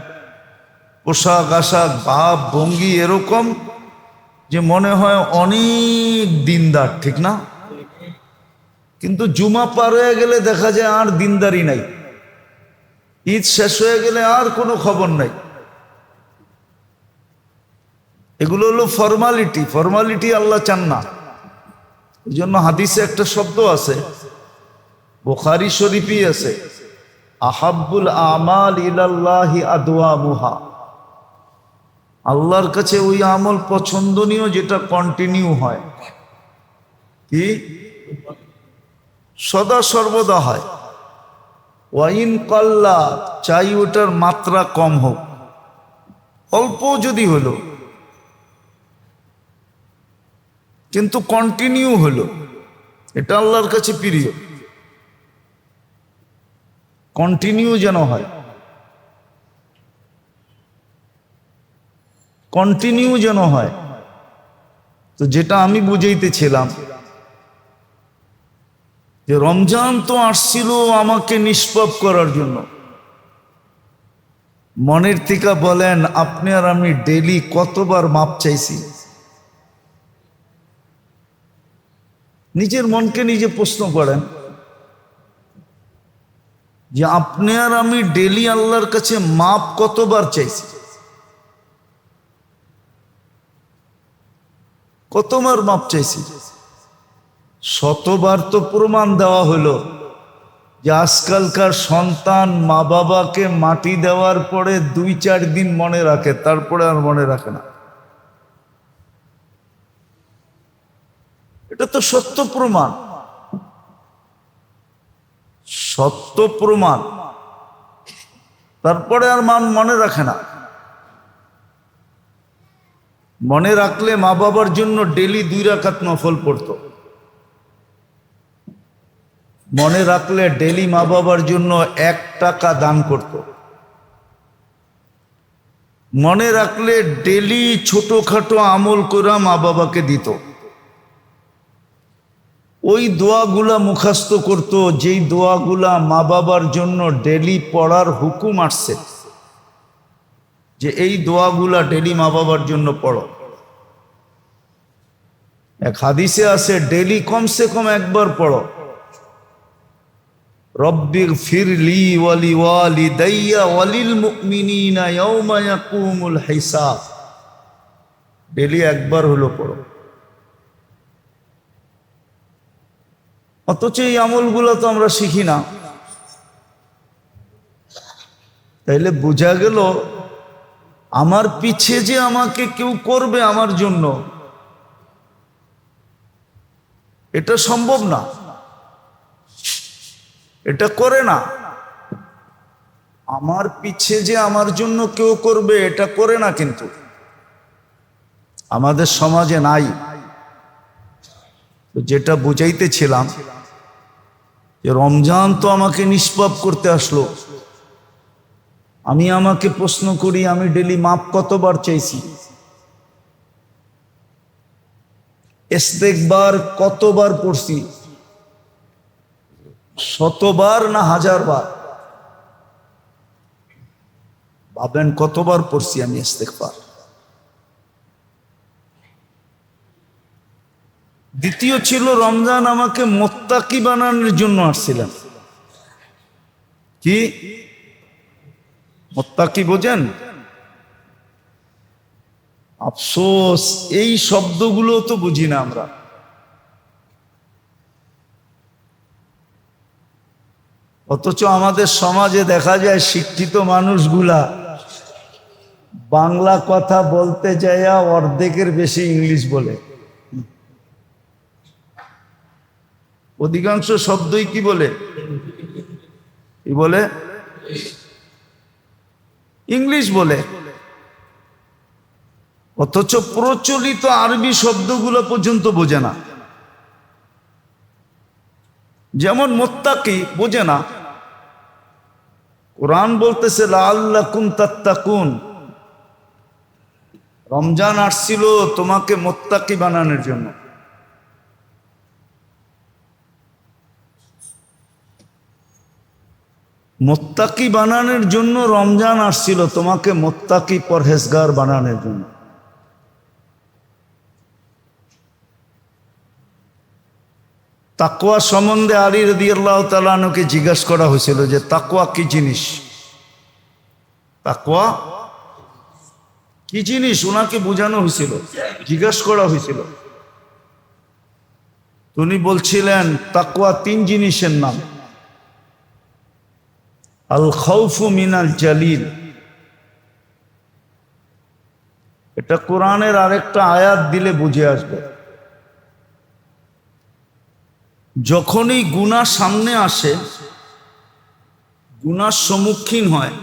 পোশাক আশাক ভাব ভঙ্গি এরকম যে মনে হয় অনেক দিনদার, ঠিক না? কিন্তু জুমা পার হয়ে গেলে দেখা যায় আর দিনদারি নাই, ঈদ শেষ হয়ে গেলে আর কোনো খবর নাই। এগুলো হলো ফর্মালিটি, ফর্মালিটি আল্লাহ চান না। এই জন্য হাদিসে একটা শব্দ আছে, বুখারী শরীফই আছে, আহাব্বুল আমাল ইলাল্লাহি আদওয়ামুহা, আল্লাহর কাছে ওই আমল পছন্দনীয় যেটা কন্টিনিউ হয়, কি সদা সর্বদা হয়। ওয়াইন কাল্লা, চাই ওটার মাত্রা কম হোক, অল্প যদি হলো, কিন্তু কন্টিনিউ হলো, এটা আল্লাহর কাছে প্রিয়। কন্টিনিউ যেন হয়, কন্টিনিউ যেন হয়। তো যেটা আমি বুঝাইতেছিলাম যে রমজান তো আসছিল আমাকে নিষ্পাপ করার জন্য। মনের থেকে বলেন, আপনি আর আমি ডেইলি কতবার মাপ চাইছি? নিজের মনকে নিজে প্রশ্ন করেন যে আপনি আর আমি ডেইলি আল্লাহর কাছে মাপ কতবার চাইছি? কতবার মাপ চাইছি? শতবার তো প্রমাণ দেওয়া হলো যে আজকালকার সন্তান মা বাবাকে মাটি দেওয়ার পরে 2-4 দিন মনে রাখে, তারপরে আর মনে রাখে না। এটা তো সত্য প্রমাণ, সত্য প্রমাণ। তারপরে আর মনে রাখে না। মনে রাখলে মা বাবার জন্য ডেলি 2 রাকাত নফল পড়তো। মনে রাখলে ডেলি মা বাবার জন্য 1 টাকা দান করত। মনে রাখলে ডেলি ছোটখাটো আমল করে মা বাবাকে দিত। ওই দোয়াগুলা মুখস্থ করত, যেই দোয়াগুলা মা বাবার জন্য ডেলি পড়ার হুকুম আসছে, যে এই দোয়াগুলা ডেলি মা বাবার জন্য পড়ো। এক হাদিসে আছে ডেলি কমসে কম একবার পড়ো, রব্বিগফির লি ওয়ালি ওয়ালিদাইয়া ওয়ালিল মুমিনিনা ইয়াওমা ইয়াকুমুল হিসাব। ডেলি একবার হলো পড়ো। অথচ এই আমলগুলো তো আমরা শিখি না। তাইলে বোঝা গেল আমার পিছে যে আমাকে কেউ করবে আমার জন্য, এটা সম্ভব না, এটা করে না। আমার পিছে যে আমার জন্য কেউ করবে এটা করে না, কিন্তু আমাদের সমাজে নাই। তো যেটা বুঝাইতেছিলাম যে রমজান তো আমাকে নিষ্পাপ করতে আসলো। আমি আমাকে প্রশ্ন করি, আমি ডেলি মাপ কতবার চাইছি? ইস্তেগফার কতবার পড়ছি? 100বার না 1000 বার? ভাবেন কতবার পড়ছি আমি ইস্তেগফার। দ্বিতীয় ছিল, রমজান আমাকে মুত্তাকি বানানোর জন্য আসছিলেন। কি মুত্তাকি বোঝেন? আফসোস, এই শব্দগুলো তো বুঝি না আমরা। অথচ আমাদের সমাজে দেখা যায় শিক্ষিত মানুষগুলা বাংলা কথা বলতে যাইয়া অর্ধেকের বেশি ইংলিশ বলে। অধিকাংশ শব্দই কি বলে? কি বলে? ইংলিশ বলে। অথচ প্রচলিত আরবি শব্দগুলো পর্যন্ত বোঝে না। যেমন মুত্তাকি বোঝে না। কোরআন বলতেছে লাআল্লাকুম তাত্তাকুন, রমজান আসছিল তোমাকে মুত্তাকি বানানোর জন্য। মুত্তাকি বানানোর জন্য রমজান আসছিল, তোমাকে মুত্তাকি পরহেজগার বানানোর জন্য। তাকওয়া সম্বন্ধে আলী রাদিয়াল্লাহু তাআলা আনহুকে জিজ্ঞাসা করা হয়েছিল যে তাকওয়া কি জিনিস? তাকওয়া কি জিনিস ওনাকে বোঝানো হয়েছিল, জিজ্ঞাসা করা হয়েছিল। উনি বলছিলেন তাকওয়া 3 জিনিসের নাম। আল খাউফু মিনাল জালিল, এটা কোরআনের আরেকটা আয়াত দিলে বুঝে আসবে। যখনই গুনাহ সামনে আসে, গুনার সম্মুখীন হয়,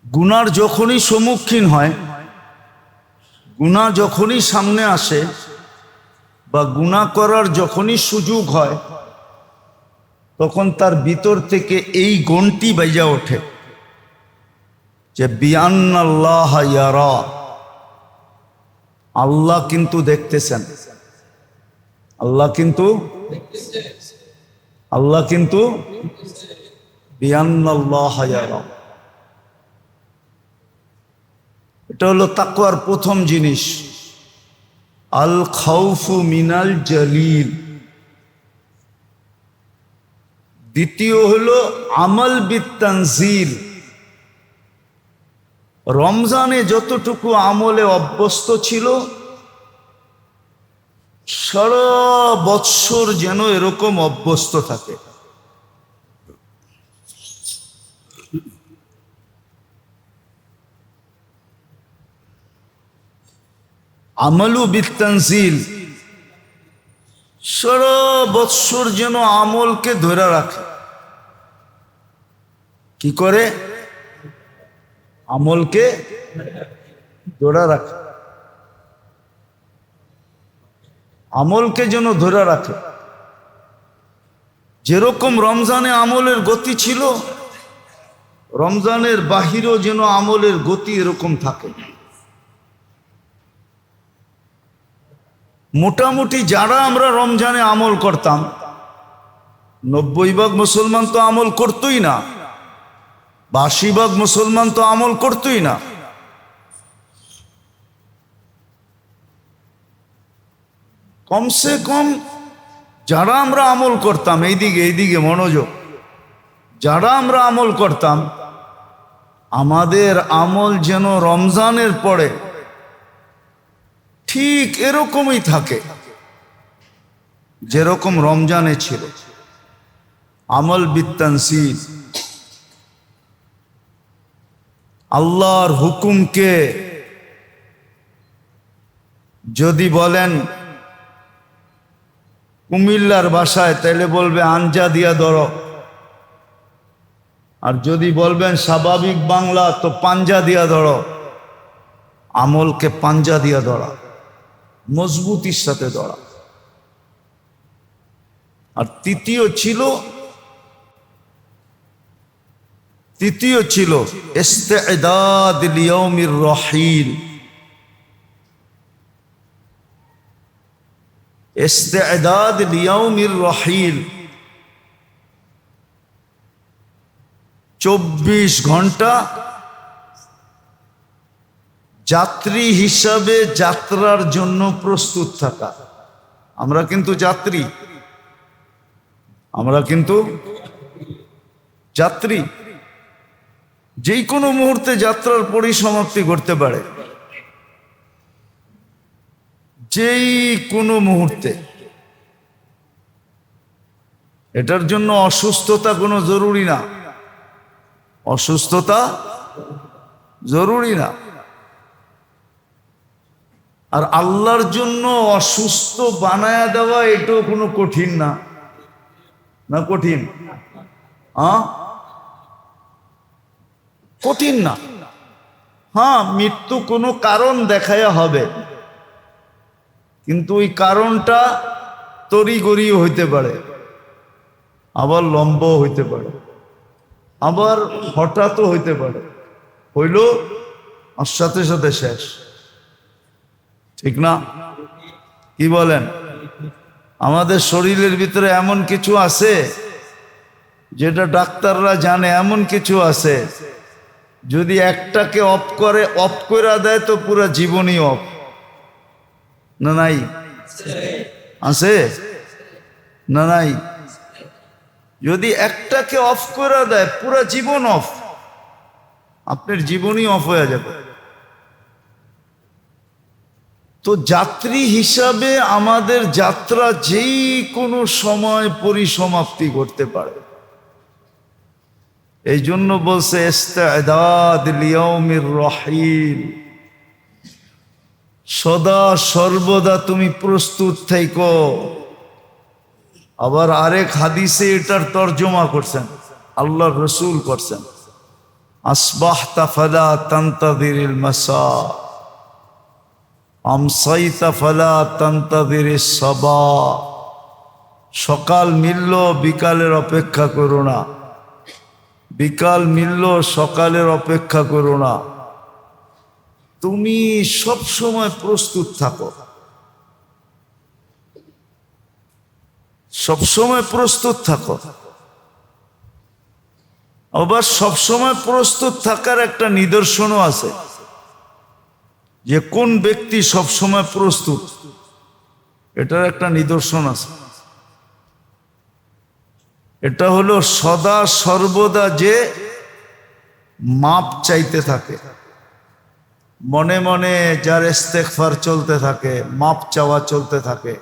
গুনার যখনই সম্মুখীন হয়, গুনাহ যখনই সামনে আসে বা গুনাহ করার যখনই সুযোগ হয়, তখন তার ভিতর থেকে এই ঘন্টি বাজা ওঠে যে বিআন্নাল্লাহ ইয়ারা, আল্লাহ কিন্তু দেখতেছেন, আল্লাহ কিন্তু বিআন্নাল্লাহা ইয়ারা। এটা হলো তাকওয়ার প্রথম জিনিস, আল খাউফু মিনাল জালিল। দ্বিতীয় হলো আমল বিত্তানজিল। রমজানে যতটুকু আমলে অভ্যস্ত ছিল সারা বৎসর যেন এরকম অভ্যস্ত থাকে। আমলু বিত্তানজিল, সারা বৎসর যেন আমলকে ধরে রাখে। কি করে? আমলকে ধরে রাখে, আমলকে যেন ধরে রাখে। যেরকম রমজানে আমলের গতি ছিল, রমজানের বাহিরেও যেন আমলের গতি এরকম থাকে। মোটামুটি যারা আমরা রমজানে আমল করতাম, 90% মুসলমান তো আমল করতোই না, 82% মুসলমান তো আমল করতোই না। কমসে কম যারা আমরা আমল করতাম, এইদিকে মনোযোগ, যারা আমরা আমল করতাম, আমাদের আমল যেন রমজানের পরে ঠিক এরকমই থাকে যেরকম রমজানে ছিল। আমল বিত্তানসিল, আল্লাহর হুকুমকে যদি বলেন কুমিল্লার ভাষায় তাহলে বলবে আঞ্জা দিয়া ধরো, আর যদি বলবেন স্বাভাবিক বাংলা তো পাঞ্জা দিয়া ধরো। আমলকে পাঞ্জা দিয়া ধরা, মজবুতির সাথে ধরা। আর তৃতীয় ছিল ইস্তেদাদ লিয়াউমির রহিল। ইস্তেদাদ লিয়াউমির রহিল, 24 ঘন্টা যাত্রী হিসাবে যাত্রার জন্য প্রস্তুত থাকা। আমরা কিন্তু যাত্রী, যেই কোনো মুহূর্তে যাত্রার পরিসমাপ্তি ঘটতে পারে, যেই কোনো মুহূর্তে। এটার জন্য অসুস্থতা কোনো জরুরি না, অসুস্থতা জরুরি না। আর আল্লাহর জন্য অসুস্থ বানায়া দেওয়া এটাও কোনো কঠিন না, না কঠিন? কঠিন না। হ্যাঁ, মৃত্যু কোনো কারণ দেখায়া হবে, কিন্তু ওই কারণটা তড়িঘড়িও হইতে পারে, আবার লম্বাও হইতে পারে, আবার হঠাৎও হইতে পারে। হইল আর সাথে সাথে শেষ, ঠিক না? কি বলেন? আমাদের শরীরের ভিতরে এমন কিছু আছে যেটা ডাক্তাররা জানে, এমন কিছু আছে যদি একটাকে অফ করে দেয় তো পুরো জীবনই অফ। না নাই? আছে না নাই? যদি একটাকে অফ করে দেয় পুরো জীবন অফ, আপনার জীবনই অফ হয়ে যাবে। তো যাত্রী হিসাবে আমাদের যাত্রা যেই কোনো সময় পরিসমাপ্তি করতে পারে। এই জন্য বলছে ইস্তেদাদ লিয়াউমির রহিল, সদা সর্বদা তুমি প্রস্তুত থেকো। আবার আরেক হাদিসে এটার তর্জমা করছেন, আল্লাহর রাসূল করছেন, আসবাহতা ফালা তানতাযিরিল মাসা, আমসাইতা ফালা তানতাযিরিস সাবা। সকাল মিলল বিকালের অপেক্ষা করো না, বিকাল মিলল সকালের অপেক্ষা করো না। তুমি সব সময় প্রস্তুত থাকো, সব সময় প্রস্তুত থাকো। আবার সব সময় প্রস্তুত থাকার একটা নিদর্শনও আছে, যে কোন ব্যক্তি সব সময় প্রস্তুত, এটার একটা নিদর্শন আছে। এটা হলো সদা সর্বদা যে মাপ চাইতে থাকে, মনে মনে যার ইস্তেগফার চলতে থাকে, মাপ চাওয়া চলতে থাকে,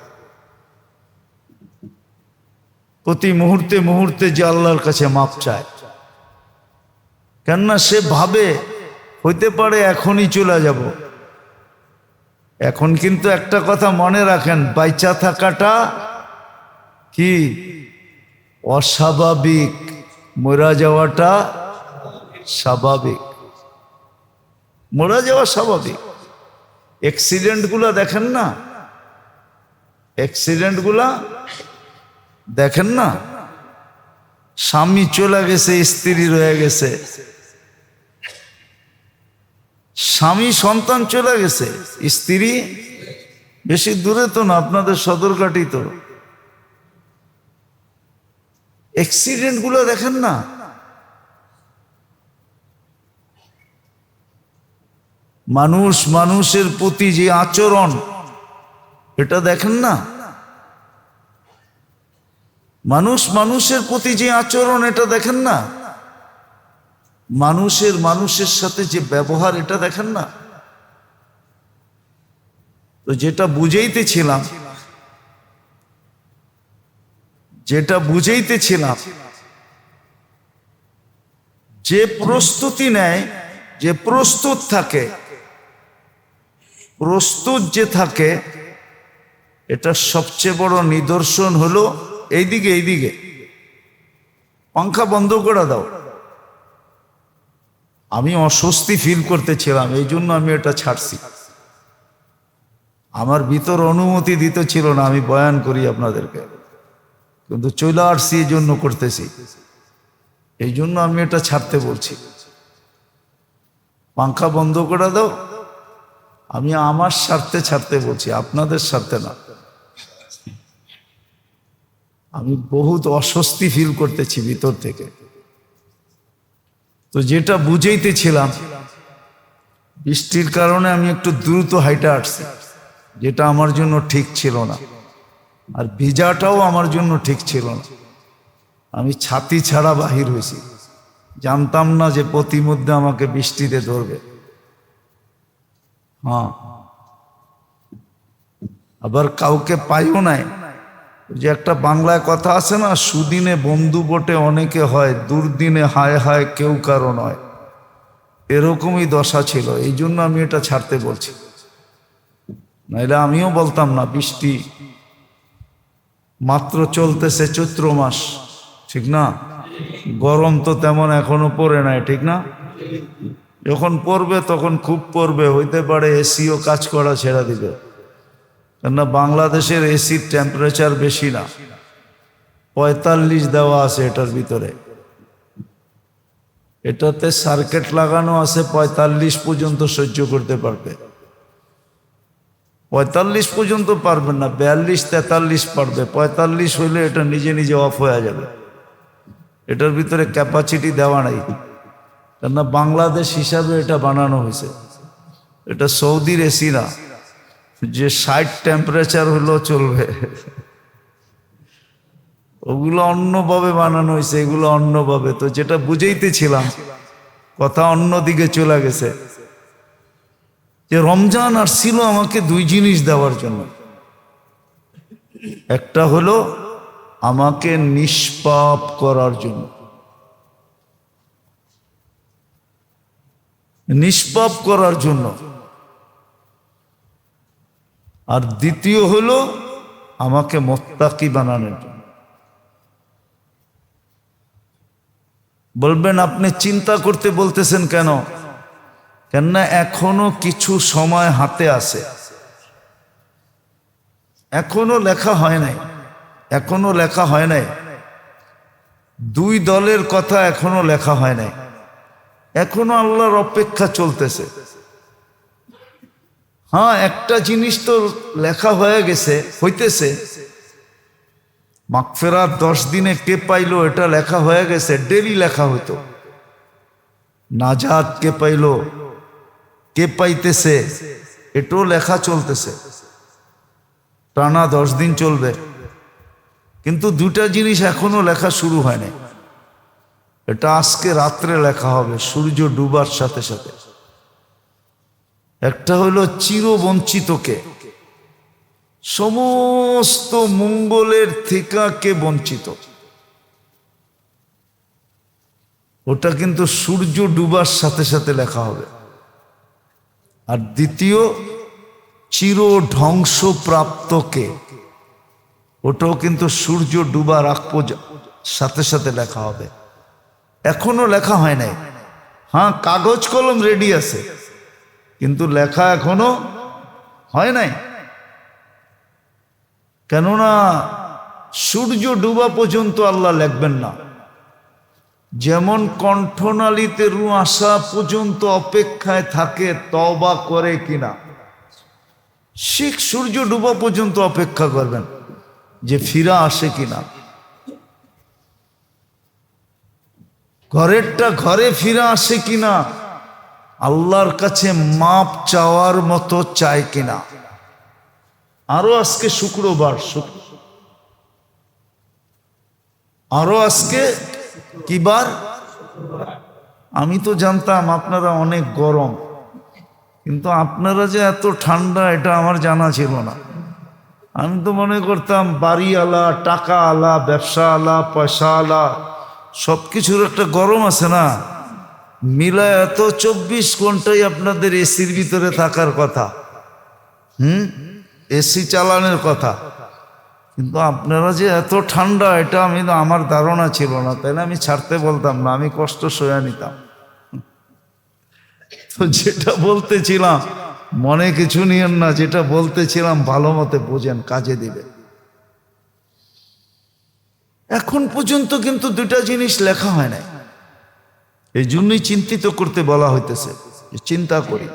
প্রতি মুহূর্তে মুহূর্তে যে আল্লাহর কাছে মাপ চায়। কেননা সে ভাবে হইতে পারে এখনই চলে যাব। এখন কিন্তু একটা কথা মনে রাখেন, বাইচা থাকাটা কি অস্বাভাবিক, মরা যাওয়াটা স্বাভাবিক। মরা যাওয়া স্বাভাবিক। অ্যাক্সিডেন্টগুলো দেখেন না, অ্যাক্সিডেন্টগুলা দেখেন না, স্বামী চলে গেছে, স্ত্রী রয়ে গেছে, স্বামী সন্তান চলে গেছে, স্ত্রী বেশি দূরে তো না, আপনাদের সদরঘাটি তো। অ্যাক্সিডেন্ট গুলো দেখেন না, মানুষ মানুষের প্রতি যে আচরণ, এটা দেখেন না, মানুষ মানুষের প্রতি যে আচরণ, এটা দেখেন না, মানুষের মানুষের সাথে যে ব্যবহার, এটা দেখেন না। তো যেটা বুঝাইতেছিলাম, যে প্রস্তুতি নেয়, যে প্রস্তুত থাকে, প্রস্তুত যে থাকে, এটা সবচেয়ে বড় নিদর্শন হলো এইদিকে পাংখা বন্ধ করে দাও। আমি অস্বস্তি ফিল করতেছিলাম, এই জন্য আমি এটা ছাড়ছি। আমার ভিতর অনুমতি দিতে ছিল না আমি বয়ান করি আপনাদেরকে, কিন্তু চলে আসছি, এই জন্য করতেছি, এই জন্য আমি এটা ছাড়তে বলছি। পাংখা বন্ধ করে দাও, আমি আমার স্বার্থে ছাড়তে বলছি, আপনাদের স্বার্থে না। আমি বহুত অস্বস্তি ফিল করতেছি ভিতর থেকে। তো যেটা বুঝাইতেছিলাম, বৃষ্টির কারণে আমি একটু দ্রুত হাইটা আসছি, যেটা আমার জন্য ঠিক ছিল না, আর ভিজাটাও আমার জন্য ঠিক ছিল না। আমি ছাতি ছাড়া বাহির হয়েছি, জানতাম না যে প্রতিমধ্যে আমাকে বৃষ্টিতে ধরবে। হ্যাঁ, আবার কাউকে পাইও নাই। যে একটা বাংলায় কথা আছে না, সুদিনে বন্ধু বটে অনেকে হয়, দুর্দিনে হায় হায় কেউ কারো নয়। এরকমই দশা ছিল, এই জন্য আমি এটা ছাড়তে বলছি। নাইলে আমিও বলতাম না, বৃষ্টি মাত্র চলতেছে চৈত্র মাস, ঠিক না? গরম তো তেমন এখনো পড়ে নাই, ঠিক না? যখন পড়বে তখন খুব পড়বে, হইতে পারে এসিও কাজ করা ছেড়ে দিবে। কেননা বাংলাদেশের এসির টেম্পারেচার বেশি না, 45 দেওয়া আছে এটার ভিতরে। এটাতে সার্কিট লাগানো আছে, 45 পর্যন্ত সহ্য করতে পারবে। 45 পর্যন্ত পারবেন না, 42, 43 পারবে। 45 হইলে এটা নিজে নিজে অফ হয়ে যাবে। এটার ভিতরে ক্যাপাসিটি দেওয়া নাই, কেননা বাংলাদেশ হিসাবে এটা বানানো হয়েছে। এটা সৌদির এসি না, যে 60 টেম্পারেচার হলেও চলবে। ওগুলো অন্যভাবে বানানো হয়েছে, এগুলো অন্যভাবে। তো যেটা বুঝাইতেছিলাম, কথা অন্যদিকে চলে গেছে, যে রমজান আসছিল আমাকে দুই জিনিস দেওয়ার জন্য। একটা হলো আমাকে নিষ্পাপ করার জন্য, নিষ্পাপ করার জন্য। আর দ্বিতীয় হলো আমাকে মুত্তাকি বানানোর জন্য। বলবেন আপনি চিন্তা করতে বলতেছেন কেন? কেননা এখনো কিছু সময় হাতে আছে, এখনো লেখা হয় নাই, এখনো লেখা হয় নাই। দুই দলের কথা এখনো লেখা হয় নাই, এখনো আল্লাহর অপেক্ষা চলতেছে। হ্যাঁ, একটা জিনিস তো লেখা হয়ে গেছে, হইতেছে। মাগফিরাত 10 দিনে কে পাইলো এটা লেখা হয়ে গেছে, ডেলি লেখা হইতো। নাজাত কে পাইলো, কে পাইতেছে, এটাও লেখা চলতেছে, টানা 10 দিন চলবে। কিন্তু দুটা জিনিস এখনো লেখা শুরু হয়নি। এটা আজকে রাত্রে লেখা হবে সূর্য ডুবার সাথে সাথে। একটা হলো চিরবঞ্চিতকে, সমস্ত মঙ্গলের থেকে কে বঞ্চিত, ওটা কিন্তু সূর্য ডুবার সাথে সাথে লেখা হবে। আর দ্বিতীয় চির ধ্বংসপ্রাপ্তকে, ওটাও কিন্তু সূর্য ডুবার সাথে সাথে লেখা হবে। এখনো লেখা হয় নাই। হ্যাঁ, কাগজ কলম রেডি আছে, কিন্তু লেখা এখনো হয় নাই। কেননা সূর্য ডুবা পর্যন্ত আল্লাহ লিখবেন না। যেমন কণ্ঠনালীতে রু আসা পর্যন্ত অপেক্ষায় থাকে তওবা করে কিনা, ঠিক সূর্য ডুবা পর্যন্ত অপেক্ষা করবেন যে ফিরা আসে কিনা। ঘরেরটা ঘরে ফিরা আসে কিনা, আল্লাহর কাছে মাপ চাওয়ার মতো চায় কিনা। আরো আজকে শুক্রবার, আরো আজকে কি বার? আমি তো জানতাম আপনারা অনেক গরম, কিন্তু আপনারা যে এত ঠান্ডা এটা আমার জানা ছিল না। আমি তো মনে করতাম বাড়িওয়ালা, টাকা আলা, ব্যবসা আলা, পয়সা আলা, সব কিছুর একটা গরম আছে না, মিলা এত 24 ঘন্টাই আপনাদের এসির ভিতরে থাকার কথা, এসি চালানোর কথা। কিন্তু আপনারা যে এত ঠান্ডা এটা আমার ধারণা ছিল না, তাইলে আমি ছাড়তে বলতাম না, আমি কষ্ট সয়ে নিতাম। তো যেটা বলতেছিলাম, মনে কিছু নিয়েন না, যেটা বলতেছিলাম ভালো মতে বোঝেন, কাজে দিবে। এখন পর্যন্ত কিন্তু দুটা জিনিস লেখা হয় না। এই জন্যই চিন্তিত করতে বলা হইতেছে, চিন্তা করি।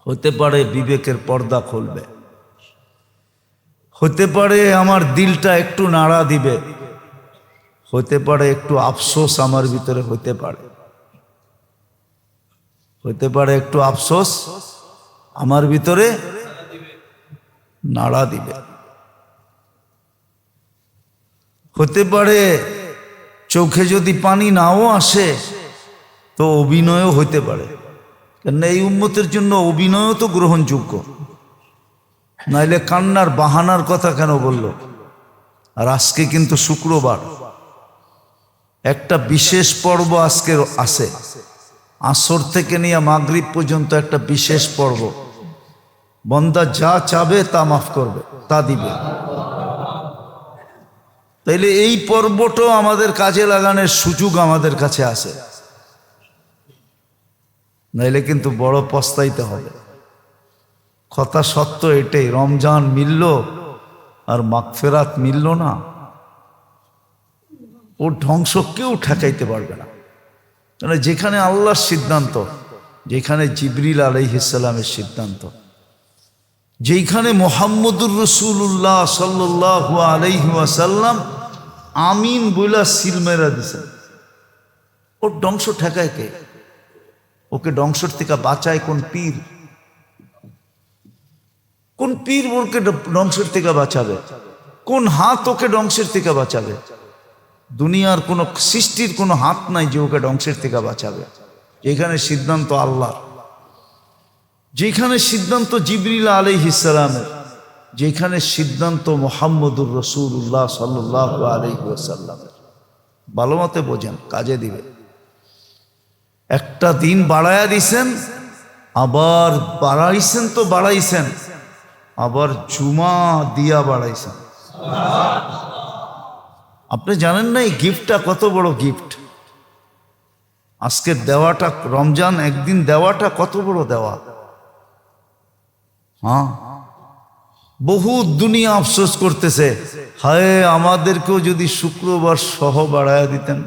হতে পারে বিবেকের পর্দা খুলবে, হতে পারে আমার দিলটা একটু নাড়া দিবে, হতে পারে একটু আফসোস আমার ভিতরে হতে পারে, হতে পারে একটু আফসোস আমার ভিতরে নাড়া দিবে, হতে পারে চোখে যদি পানি নাও আসে তো অভিনয়ও হইতে পারে। কেননা এই উম্মতের জন্য অভিনয়ও তো গ্রহণযোগ্য, নাইলে কান্নার বাহানার কথা কেন বলল? আর আজকে কিন্তু শুক্রবার, একটা বিশেষ পর্ব আজকে আছে, আসর থেকে নিয়ে মাগরিব পর্যন্ত একটা বিশেষ পর্ব। বন্দা যা চাবে তা মাফ করবে, তা দিবে। তাইলে এই পর্বটাও আমাদের কাজে লাগানোর সুযোগ আমাদের কাছে আছে, নাইলে কিন্তু বড় পস্তাইতে হবে। কথা সত্য এটাই, রমজান মিলল আর মাগফিরাত মিলল না, ওর ধ্বংস কেউ ঠেকাইতে পারবে না। মানে যেখানে আল্লাহর সিদ্ধান্ত, যেখানে জিবরিল আলাইহিস সালামের সিদ্ধান্ত, যেখানে মুহাম্মদুর রাসূলুল্লাহ সাল্লাল্লাহু আলাইহি ওয়াসাল্লাম আমিন বইলা সিল মেরা দিছেন, ওর ধ্বংস ঠেকায় কে? ওকে ধ্বংসের থেকে বাঁচায় কোন পীর? কোন পীর ওকে ধ্বংসের থেকে বাঁচাবে? কোন হাত ওকে ধ্বংসের থেকে বাঁচাবে? দুনিয়ার কোন সৃষ্টির কোনো হাত নাই যে ওকে ধ্বংসের থেকে বাঁচাবে। যেখানে সিদ্ধান্ত আল্লাহ, যেখানে সিদ্ধান্ত জিবরিল আলাইহিস সালামের, যেখানে সিদ্ধান্ত মুহাম্মদুর রাসূলুল্লাহ সাল্লাল্লাহু আলাইহি ওয়াসাল্লামের। ভালো মতে বোঝেন, কাজে দিবে। একটা দিন বাড়ায়া দিছেন, আবার বাড়াইছেন তো বাড়াইছেন, আবার জুমা দিয়া বাড়াইছেন। আপনি জানেন না এই গিফটটা কত বড় গিফট? আজকের দেওয়াটা, রমজান একদিন দেওয়াটা কত বড় দেওয়া। হ্যাঁ, বহু দুনিয়া আফসোস করতেছে, হায় আমাদেরকেও যদি শুক্রবার সহ বাড়ায়া দিতেন।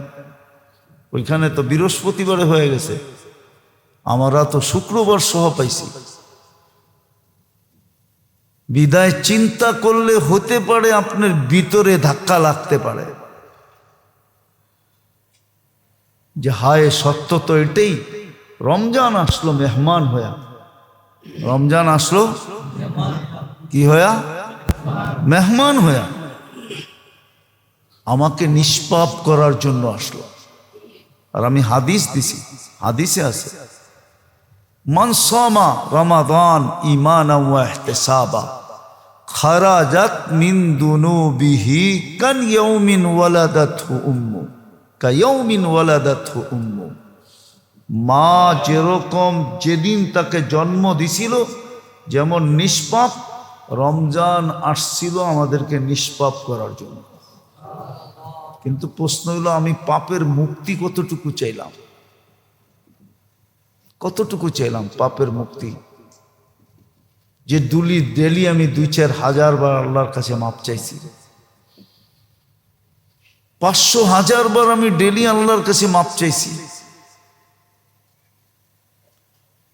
ওইখানে তো বৃহস্পতিবারে হয়ে গেছে, আমরা তো শুক্রবার সহ পাইছি। বিদায় চিন্তা করলে হতে পারে আপনার ভিতরে ধাক্কা লাগতে পারে যে হায় সত্য তো এটাই। রমজান আসলো মেহমান হয়া, রমজান আসলো কি হয়া? মেহমান হয়া, আমাকে নিষ্পাপ করার জন্য আসলো। আর আমি হাদিস দিছি, হাদিসে আছে মান সামা রমাদান ঈমানান ওয়া ইহতিসাবা খারাজাত মিন দুনুবিহি কান ইয়াউমিন ওয়ালাদাতহু উম্মু কায়াউমিন ওয়ালাদাতহু উম্মু। মা যেরকম যেদিন তাকে জন্ম দিছিল যেমন নিষ্পাপ, রমজান আসছিল আমাদেরকে নিষ্পাপ করার জন্য। কিন্তু প্রশ্ন হলো আমি পাপের মুক্তি কতটুকু চাইলাম? কতটুকু চাইলাম পাপের মুক্তি? যে ডেলি আমি 2-4 বার আল্লাহর কাছে মাপ চাইছি, 500,000 বার আমি ডেলি আল্লাহর কাছে মাপ চাইছি।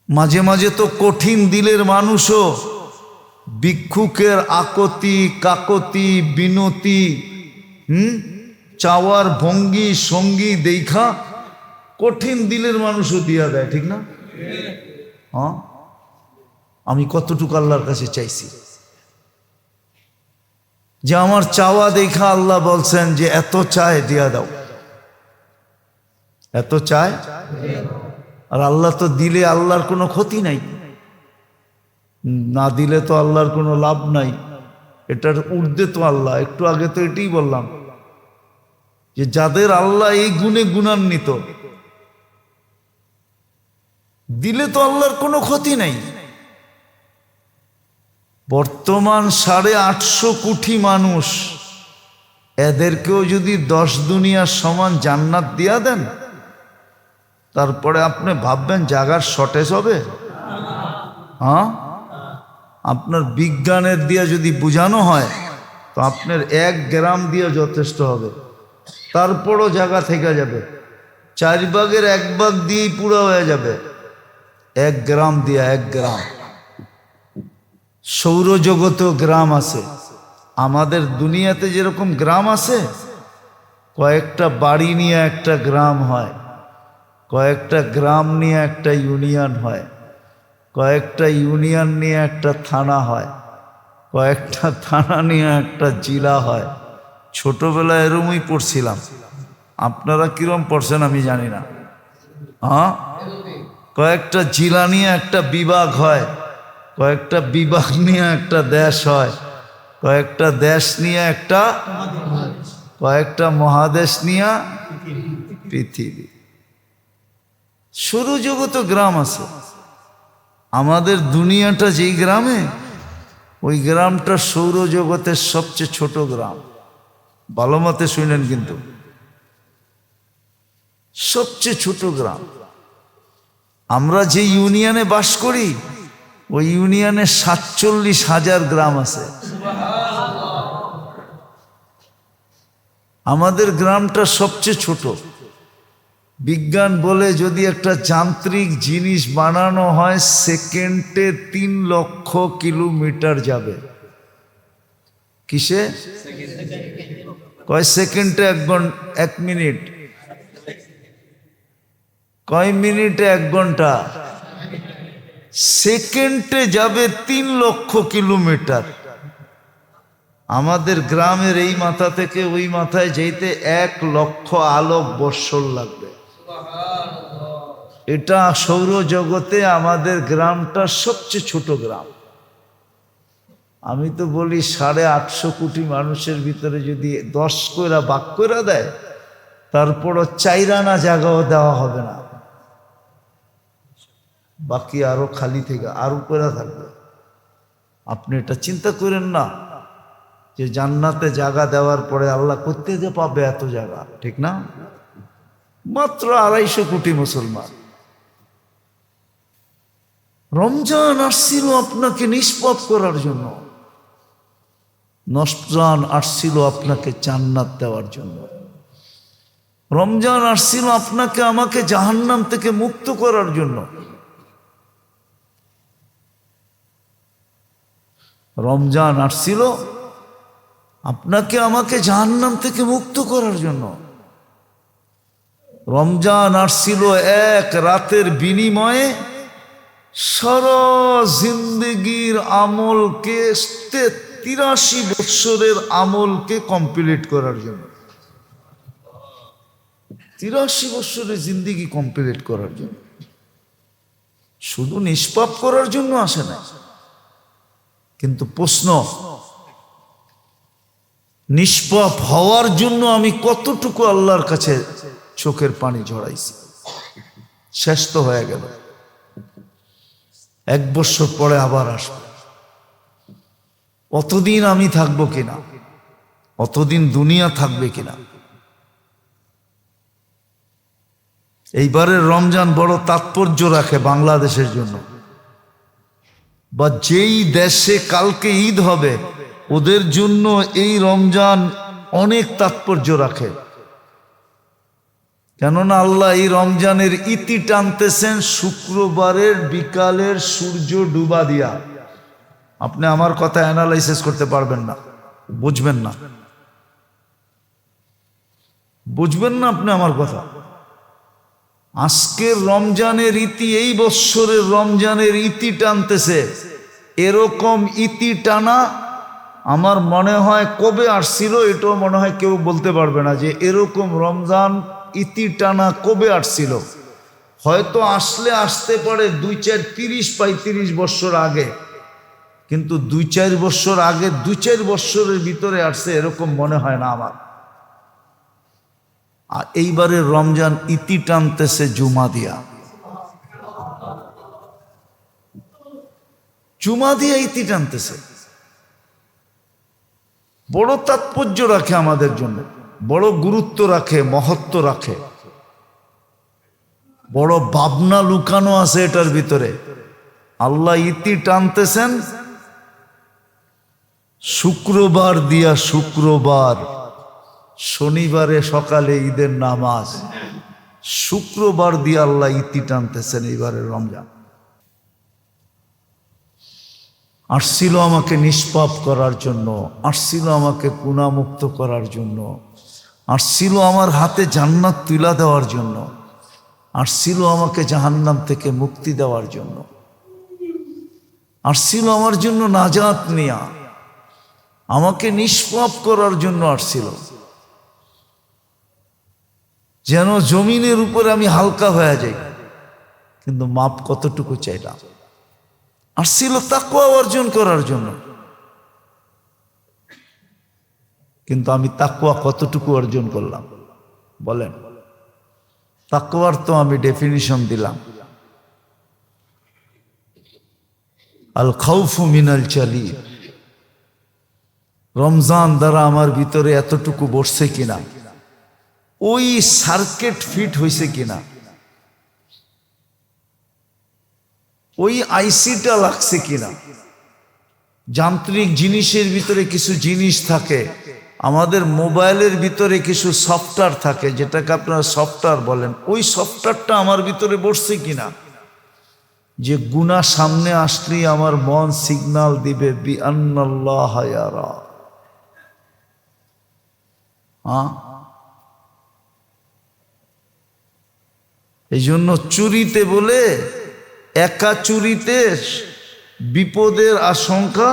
মাঝে মাঝে তো কঠিন দিলের মানুষও ভিক্ষুকের আকতি কাকতি বিনতি চাওয়ার ভঙ্গি সঙ্গী দেখা কঠিন দিলের মানুষও দিয়া দেয়, ঠিক না? হ্যাঁ, আমি কতটুকু আল্লাহর কাছে চাইছি যে আমার চাওয়া দেখা আল্লাহ বলছেন যে এত চায় দিয়া দাও, এত চায়। আর আল্লাহ তো দিলে আল্লাহর কোনো ক্ষতি নাই, না দিলে তো আল্লাহর কোনো লাভ নাই। এটার ঊর্ধ্বে তো আল্লাহ। একটু আগে তো এটাই বললাম যে যাদের আল্লাহ এই গুণে গুণান্বিত, দিলে তো আল্লাহর কোনো ক্ষতি নাই। বর্তমান 850 কোটি মানুষ, এদেরকেও যদি 10 দুনিয়ার সমান জান্নাত দিয়া দেন, তারপরে আপনি ভাববেন জায়গার শর্টেজ হবে? হ্যাঁ, আপনার বিজ্ঞানের দিয়ে যদি বোঝানো হয় তো আপনার 1 গ্রাম দিয়ে যথেষ্ট হবে, তারপরও জায়গা থেকে যাবে। 4 ভাগের 1 ভাগ দিয়েই পুরো হয়ে যাবে। 1 গ্রাম দিয়ে 1 গ্রাম। সৌরজগতেও গ্রাম আছে। আমাদের দুনিয়াতে যেরকম গ্রাম আছে, কয়েকটা বাড়ি নিয়ে একটা গ্রাম হয়, কয়েকটা গ্রাম নিয়ে একটা ইউনিয়ন হয়, কয়েকটা ইউনিয়ন নিয়ে একটা থানা হয়, কয়েকটা থানা নিয়ে একটা জেলা হয়। ছোটবেলায় এরমই পড়ছিলাম, আপনারা কিরম পড়ছেন আমি জানি না। হ্যাঁ, কয়েকটা জেলা নিয়ে একটা বিভাগ হয়, কয়েকটা বিভাগ নিয়ে একটা দেশ হয়, কয়েকটা দেশ নিয়ে একটা, কয়েকটা মহাদেশ নিয়ে পৃথিবী। সৌরজগতে গ্রাম আছে। আমাদের দুনিয়াটা যেই গ্রামে, ওই গ্রামটা সৌরজগতের সবচেয়ে ছোট গ্রাম। ভালো মতে শুনেন, কিন্তু সবচেয়ে ছোট গ্রাম। আমরা যে ইউনিয়নে বাস করি, ওই ইউনিয়নে 47,000 গ্রাম আছে। আমাদের গ্রামটা সবচেয়ে ছোট। বিজ্ঞান বলে যদি একটা যান্ত্রিক জিনিস বানানো হয়, সেকেন্ডে 3 লক্ষ কিলোমিটার যাবে। কিসে? কয় সেকেন্ডে 1 মিনিট? কয় মিনিটে 1 ঘন্টা? সেকেন্ডে যাবে 3 লক্ষ কিলোমিটার। আমাদের গ্রামের এই মাথা থেকে ওই মাথায় যেতে 1 লক্ষ আলোক বৎসর লাগবে। এটা সৌরজগতে আমাদের গ্রামটা সবচেয়ে ছোট গ্রাম। আমি তো বলি 850 কোটি মানুষের ভিতরে যদি 10 কইরা ভাগ কইরা দেয়, তারপরও 4 আনা জায়গাও দেওয়া হবে না, বাকি আরো খালি থেকে আরো কইরা থাকবে। আপনি এটা চিন্তা করেন না যে জান্নাতে জায়গা দেওয়ার পরে আল্লাহ করতে যে পাবে এত জায়গা, ঠিক না? মাত্র 250 কোটি মুসলমান। রমজান আসছিল আপনাকে নিষ্পাপ করার জন্য, রমজান আসছিল আপনাকে জান্নাত দেওয়ার জন্য, রমজান আসছিল আপনাকে আমাকে জাহান্নাম থেকে মুক্ত করার জন্য। রমজান আসছিল আপনাকে আমাকে জাহান্নাম থেকে মুক্ত করার জন্য। রমজান আসছিল এক রাতের বিনিময়ে সারা জিন্দগির আমলকে 83 বৎসরের আমলকে কমপ্লিট করার জন্য। 83 বৎসরের জিন্দগি কমপ্লিট করার জন্য, শুধু নিষ্পাপ করার জন্য আসে না। কিন্তু প্রশ্ন, নিষ্পাপ হওয়ার জন্য আমি কতটুকু আল্লাহর কাছে চোখের পানি ঝরাইছি? শেষ তো হয়ে গেল, 1 বছর পরে আবার আসবে। অতদিন আমি থাকবো কিনা, অতদিন দুনিয়া থাকবে কিনা? এইবারের রমজান বড় তাৎপর্য রাখে বাংলাদেশের জন্য, বা যেই দেশে কালকে ঈদ হবে ওদের জন্য এই রমজান অনেক তাৎপর্য রাখে। কেননা আল্লাহ এই রমজানের ইতি টানতেছেন শুক্রবারের বিকালের সূর্য ডুবা দিয়া। আপনি আমার কথা অ্যানালাইসিস করতে পারবেন না, বুঝবেন না, বুঝবেন না আপনি আমার কথা। আজকের রমজানের ইতি, এই বৎসরের রমজানের ইতি টানতেছে। এরকম ইতি টানা আমার মনে হয় কবে আসছিল এটাও মনে হয় কেউ বলতে পারবে না, যে এরকম রমজান ইতি টানা কবে আসছিল। হয়তো আসলে আসতে পারে 2-4-30-35 বৎসর আগে, কিন্তু 2-4 বৎসর আগে 2-4 বৎসরের ভিতরে আসছে এরকম মনে হয় না আমার। আর এইবারে রমজান ইতি টানতেছে জুমা দিয়া, জুমা দিয়া ইতি টানতেছে। বড় তাৎপর্য রাখে আমাদের জন্য, বড় গুরুত্ব রাখে, মহত্ব রাখে, বড় ভাবনা লুকানো আছে এটার ভিতরে। আল্লাহ ইতি টানতেছেন শুক্রবার দিয়া, শুক্রবার, শনিবারে সকালে ঈদের নামাজ, শুক্রবার দিয়ে আল্লাহ ইতি টানতেছেন এইবারের রমজান। আসছিল আমাকে নিষ্পাপ করার জন্য, আসছিল আমাকে গুনাহমুক্ত করার জন্য, আসছিল আমার হাতে জান্নাত তুলা দেওয়ার জন্য, আসছিল আমাকে জাহান্নাম থেকে মুক্তি দেওয়ার জন্য, আসছিল আমার জন্য নাজাত নিয়া, আমাকে নিষ্পাপ করার জন্য আসছিল, যেন জমিনের উপরে আমি হালকা হয়ে যাই। কিন্তু মাপ কতটুকু চাইলাম? আসছিল তাকওয়া অর্জন করার জন্য, কিন্তু আমি তাকওয়া কতটুকু অর্জন করলাম বলেন? তাকওয়ার তো আমি ডেফিনিশন দিলাম, আল খাউফু মিনাল জালি। রমজান দ্বারা আমার ভিতরে এতটুকু বসছে কিনা, ওই সার্কিট ফিট হয়েছে কিনা, ওই আইসিটা লাগছে কিনা। যান্ত্রিক জিনিসের ভিতরে কিছু জিনিস থাকে, আমাদের মোবাইলের ভিতরে কিছু সফটওয়্যার থাকে, যেটাকে আপনারা সফটওয়্যার বলেন, ওই সফটওয়্যারটা আমার ভিতরে বসছে কিনা, যে গুনাহ সামনে আসলেই আমার মন সিগন্যাল দিবে বি আন্নাল্লাহ ইয়ারা। এই জন্য চুরিতে বলে, একা চুরিতে বিপদের আশঙ্কা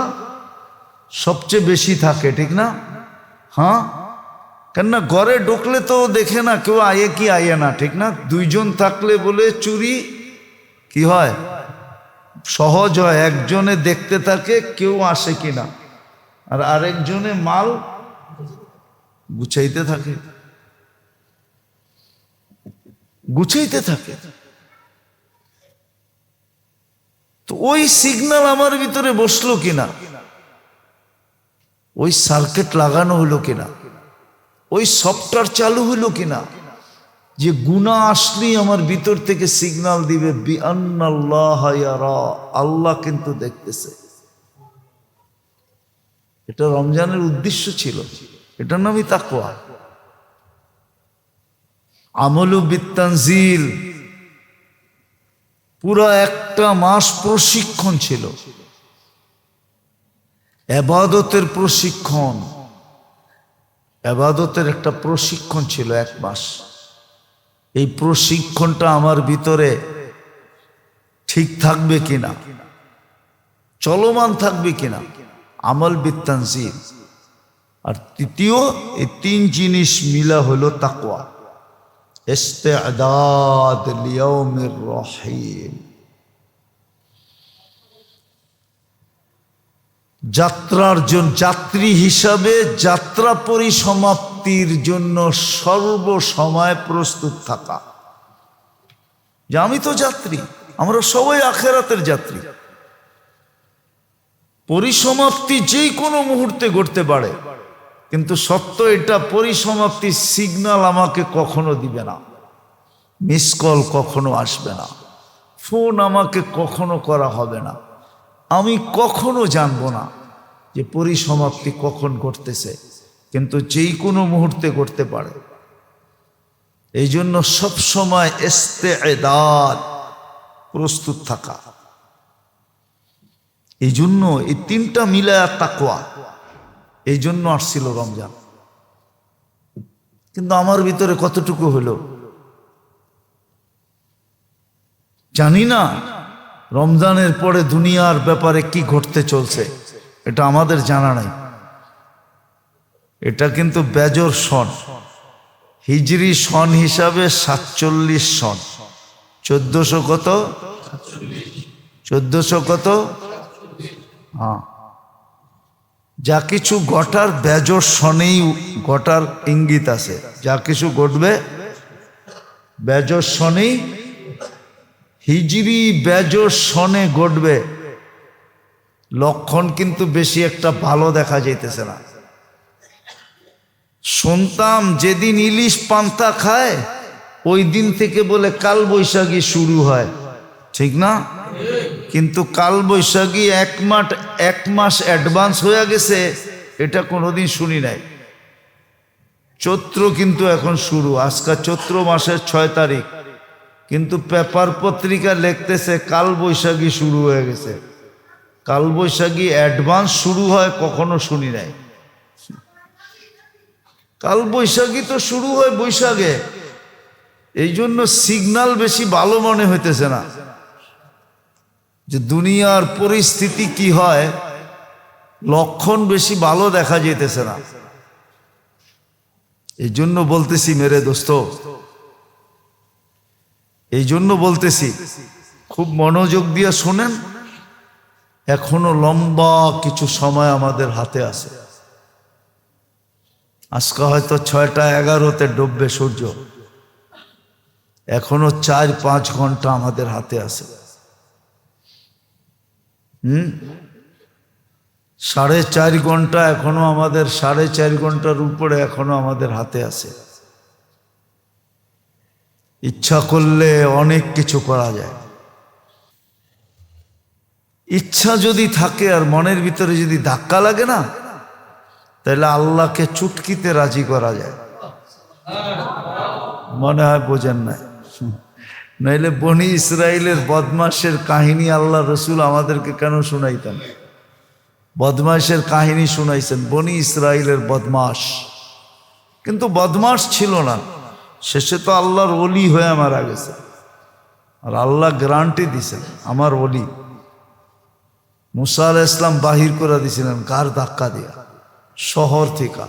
সবচেয়ে বেশি থাকে, ঠিক না? কেননা ঘরে ঢুকলে তো দেখে না কেউ আয়ে কি আয়ে না, ঠিক না? 2 জন থাকলে বলে চুরি কি হয়, সহজ হয়। একজনে দেখতে থাকে কেউ আসে কিনা, আর আরেকজনে মাল গুছাইতে থাকে, গুছাইতে থাকে। তো ওই সিগন্যাল আমার ভিতরে বসলো কিনা, ওই সার্কিট লাগানো হলো কিনা, ওই সফটওয়্যার চালু হলো কিনা, যে গুনাহ আসলেই আমার ভিতর থেকে সিগন্যাল দিবে বি আন্নাল্লাহ ইয়ারা, আল্লাহ কিন্তু দেখতেছে। এটা রমজানের উদ্দেশ্য ছিল, এটার নামই তাকওয়া। আমলু বিত্তানজিল, পুরো 1 মাস প্রশিক্ষণ ছিল। ইবাদতের প্রশিক্ষণ, ইবাদতের একটা প্রশিক্ষণ ছিল 1 মাস। এই প্রশিক্ষণটা আমার ভিতরে ঠিক থাকবে কিনা, চলমান থাকবে কিনা, আমল বিত্তানজিল। আর তৃতীয়, এই 3 জিনিস মিলা হলো তাকওয়া, ইস্তিআদাদ লিয়াউমির রহিম। যাত্রী হিসাবে যাত্রা পরিসমাপ্তির জন্য সর্বসময় প্রস্তুত থাকা, যে আমি তো যাত্রী, আমরা সবাই আখেরাতের যাত্রী। পরিসমাপ্তি যে কোনো মুহূর্তে ঘটতে পারে, কিন্তু সত্য এটা, পরিসমাপ্তির সিগন্যাল আমাকে কখনো দিবে না, মিস কল কখনো আসবে না, ফোন আমাকে কখনো করা হবে না, আমি কখনো জানবো না যে পরিসমাপ্তি কখন ঘটতেছে, কিন্তু যেই কোনো মুহূর্তে ঘটতে পারে। এই জন্য সবসময় ইস্তেদাদ, প্রস্তুত থাকা। এই জন্য এই 3টা মিলায়া তাকওয়া, এই জন্য আসছিল রমজান। কিন্তু আমার ভিতরে কতটুকু হলো জানি না। রমজানের পরে দুনিয়ার ব্যাপারে কি ঘটতে চলছে এটা আমাদের জানা নাই। এটা কিন্তু বেজর সন, হিজরি সন হিসাবে 47 সন, 1400 কত, 1400 কত, হ্যাঁ। যা কিছু ঘটার বেজর সনেই ঘটার ইঙ্গিত আছে, যা কিছু ঘটবে বেজর সনেই, হিজরি বেজর সনে ঘটবে। লক্ষণ কিন্তু বেশি একটা ভালো দেখা যাইতেছে না। শুনতাম যেদিন ইলিশ পান্তা খায় ওই দিন থেকে বলে কাল বৈশাখী শুরু হয়, ঠিক না? কিন্তু কাল বৈশাখী 1 মাস অ্যাডভান্স হয়ে গেছে, এটা কোনোদিন শুনি নাই। চৈত্র কিন্তু এখন শুরু, আজকে চৈত্র মাসের 6 তারিখ, কিন্তু পেপার পত্রিকা লিখতেছে কাল বৈশাখী শুরু হয়ে গেছে। কাল বৈশাখী অ্যাডভান্স শুরু হয় কখনো শুনি নাই। কাল বৈশাখী তো শুরু হয় বৈশাখে, এই জন্য সিগন্যাল বেশি ভালো মনে হইতেছে না যে দুনিয়ার পরিস্থিতি কি হয়, লক্ষণ বেশি ভালো দেখা যেতেছে না। এই জন্য বলতেছি মেরে দোস্ত, এই জন্য বলতেছি খুব মনোযোগ দিয়ে শোনেন। এখনো লম্বা কিছু সময় আমাদের হাতে আছে। আজকে হয়তো 6টা 11-তে ডুববে সূর্য, এখনো 4-5 ঘন্টা আমাদের হাতে আছে। 4.5 ঘন্টা এখনো আমাদের, 4.5 ঘন্টার উপরে এখনো আমাদের হাতে আছে। ইচ্ছা করলে অনেক কিছু করা যায়। ইচ্ছা যদি থাকে আর মনের ভিতরে যদি ধাক্কা লাগে না, তাহলে আল্লাহকে চুটকিতে রাজি করা যায়। মনে হয় বোঝেন না, নইলে বনি ইসরাইলের বদমাশের কাহিনী আল্লাহ রসুল আমাদেরকে কেন শুনাইতেন? বদমাশের কাহিনী শুনাইছেন, বনি ইসরাইলের বদমাশ। কিন্তু বদমাশ ছিল না, শেষে তো আল্লাহর ওলি হয়ে মারা গেছে। আর আল্লাহ গ্যারান্টি দিছেন, আমার ওলি। মুসা আলাইহিস সালাম বাহির করে দিয়েছিলেন কার ধাক্কা দিয়া, শহর থেকে।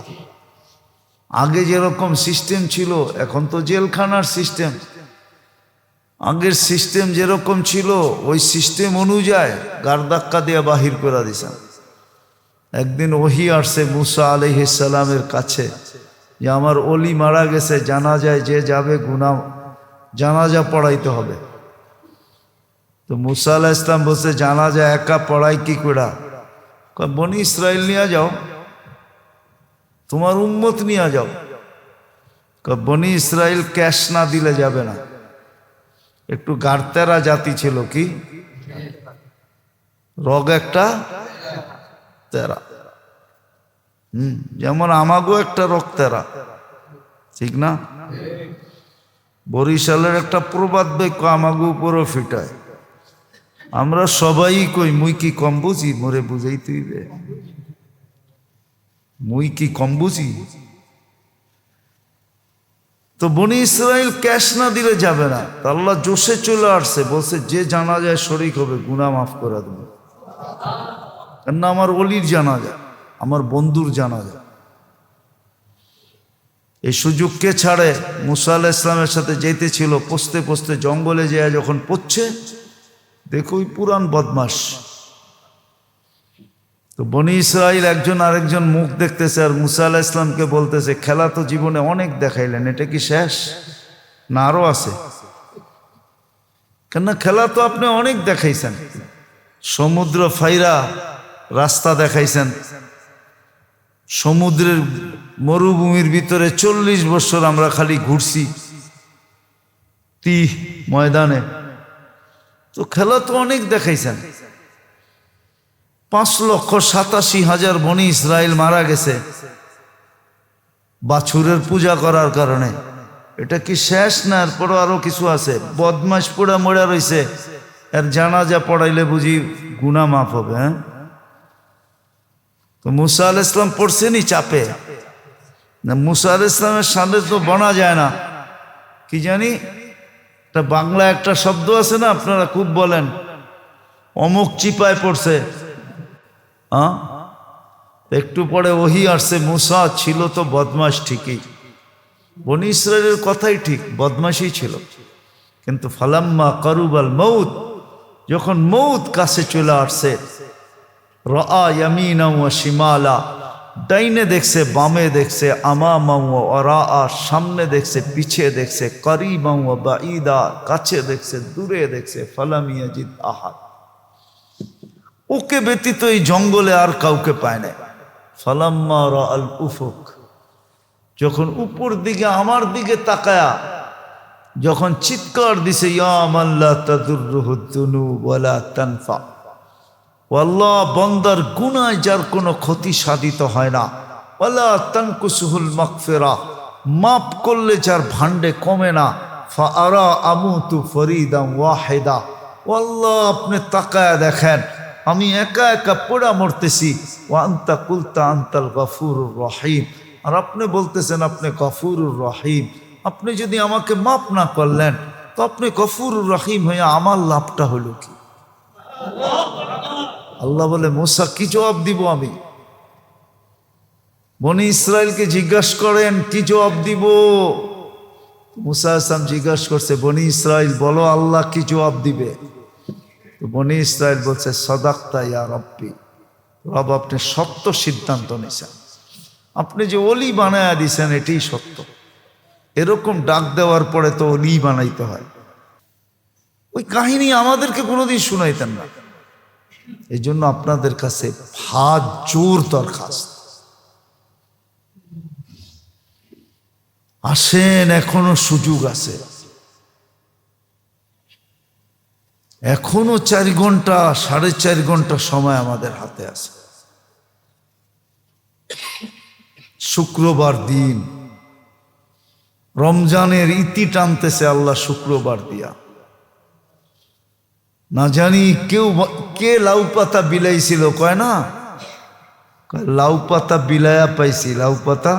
আগে যেরকম সিস্টেম ছিল, এখন তো জেলখানার সিস্টেম। আগের সিস্টেম যেরকম ছিল ওই সিস্টেম অনুযায়ী গার ধাক্কা দিয়ে বাহির করে দিয়েছেন। একদিন ওহী আসছে মুসা আলাইহিস সালামের কাছে যে আমার ওলি মারা গেছে, জানাজায় যে যাবে জানাজা পড়াইতে হবে। তো মুসা আলাইহিস সালাম বলছে জানাজা একা পড়াই কি করে? বনি ইসরাইল নিয়ে যাও, তোমার উম্মত নিয়ে যাও। বনি ইসরাইল ক্যাশ না দিলে যাবে না। একটু গাড়তেরা জাতি ছিল, কি রগ একটা তেরা, যেমন আমাগো একটা রগ তেরা, ঠিক না? বরিশালের একটা প্রবাদ বাক্য আমাগো উপরও ফিটায়। আমরা সবাই কই মুই কি কম বুঝি, মোরে বুঝাই তুইবে। মুই কি কম বুঝি? তো বনি ইসরাইল ক্যাশ না দিলে যাবে না। তা আল্লাহ জোশে চলে আসছে, বলছে যে জানাজায় শরীক হবে গুনাহ মাফ করে দেবো। কেননা আমার অলির জানাজা, আমার বন্ধুর জানাজা। এই সুযোগ কে ছাড়ে? মুসা আলাইহিস সালামের সাথে যেতে ছিল, পৌঁছতে পৌঁছতে জঙ্গলে যেয়ে যখন পড়ছে, দেখো ওই পুরান বদমাস। তো বনি ইসরাইল একজন আরেকজন মুখ দেখতেছে, আর মুসা আলাইহিস সালামকে বলতেছে, খেলা তো জীবনে অনেক দেখাইলেন, এটা কি শেষ না আরো আছে? কেননা খেলা তো আপনি অনেক দেখাইছেন, সমুদ্র ফাইরা রাস্তা দেখাইছেন, সমুদ্রের মরুভূমির ভিতরে 40 বছর আমরা খালি ঘুরছি ময়দানে। তো খেলা তো অনেক দেখাইছেন। 5,87,000 বনি ইসরাইল মারা গেছে বাছুরের পূজা করার কারণে। এটা কি শেষ না এরপরও আরো কিছু আছে? বদমাশ পোড়া মরা রয়েছে, এর জানাজা পড়াইলে বুঝি গুনাহ মাফ হবে? হ্যাঁ, তো মুসা আলাইহিস সালাম পড়ছেনি চাপে না? মুসা আলাইহিস সালামের সামনে তো বনা যায় না। কি জানি একটা বাংলা একটা শব্দ আছে না, আপনারা খুব বলেন, অমুক চিপায় পড়ছে। হ্যাঁ, একটু পরে ওহি আসছে, মুসা ছিল তো বদমাশ ঠিকই, বনি ইসরাইলের কথাই ঠিক, বদমাশই ছিল। কিন্তু ফালাম্মা কারুবাল মউত, যখন মউত কাছে চলে আসছে, রাআ ইয়ামিনা ওয়া শিমালা, ডাইনে দেখছে বামে দেখছে, আমামা ওয়া ওয়ারাআ, সামনে দেখছে পিছে দেখছে, করিবা ওয়া বাঈদা, কাছে দেখছে দূরে দেখছে, ফালাম ইয়াজিদ আহাদ, ওকে ব্যতীত এই জঙ্গলে আর কাউকে পায় না। ফালাম্মা রাআল উফুক, যখন উপর দিকে আমার দিকে তাকায়া যখন চিৎকার দিছে, ইয়া মান লা তাদুররুহু যুনুব ওয়ালা তানফা, আল্লাহ বান্দার গুনাহ যার কোনো ক্ষতি সাধিত হয় না, ওয়ালা তানকুসুহুল মাগফিরা, মাফ করলে যার ভান্ডে কমে না, ফাআরা আমুতু ফরিদান ওয়াহিদা, আল্লাহ আপনি তাকায়া দেখেন আমি একা একা পোড়া মরতেছি, ওয়া আনতা কুলতা আনতাল গফুরুর রহিম, আর আপনি বলতেছেন আপনি গফুরুর রহিম। আপনি যদি আমাকে মাফ না করলেন তো আপনি গফুরুর রহিম হয়ে আমার লাভটা হলো কি? আল্লাহ বলে, মুসা কি জবাব দিব আমি? বনি ইসরাইলকে জিজ্ঞাসা করেন কি জবাব দিব? মুসা আসলাম জিজ্ঞাসা করছে, বনি ইসরাইল বলো আল্লাহ কি জবাব দিবে? তো বনি ইসরাইল বলছে, সাদাকতা ইয়া রব্বি, রব আপনি সত্য সিদ্ধান্ত নিয়েছেন, আপনি যে অলি বানায়া দিছেন এটাই সত্য। এরকম ডাক দেওয়ার পরে তো অলি বানাইতে হয়। ওই কাহিনী আমাদেরকে কোনোদিন শুনাইতেন না। এই জন্য আপনাদের কাছে হাত জোর দরখাস্ত, আসেন, এখনো সুযোগ আছে, এখনো 4 ঘন্টা 4.5 ঘন্টা সময় আমাদের হাতে আছে। শুক্রবার দিন রমজানের ইতি টানতেছে আল্লাহ শুক্রবার দিয়া। না জানি কে লাউ পাতা বিলাইছিল, কয় না, লাউ পাতা বিলায়া পাইছি। লাউ পাতা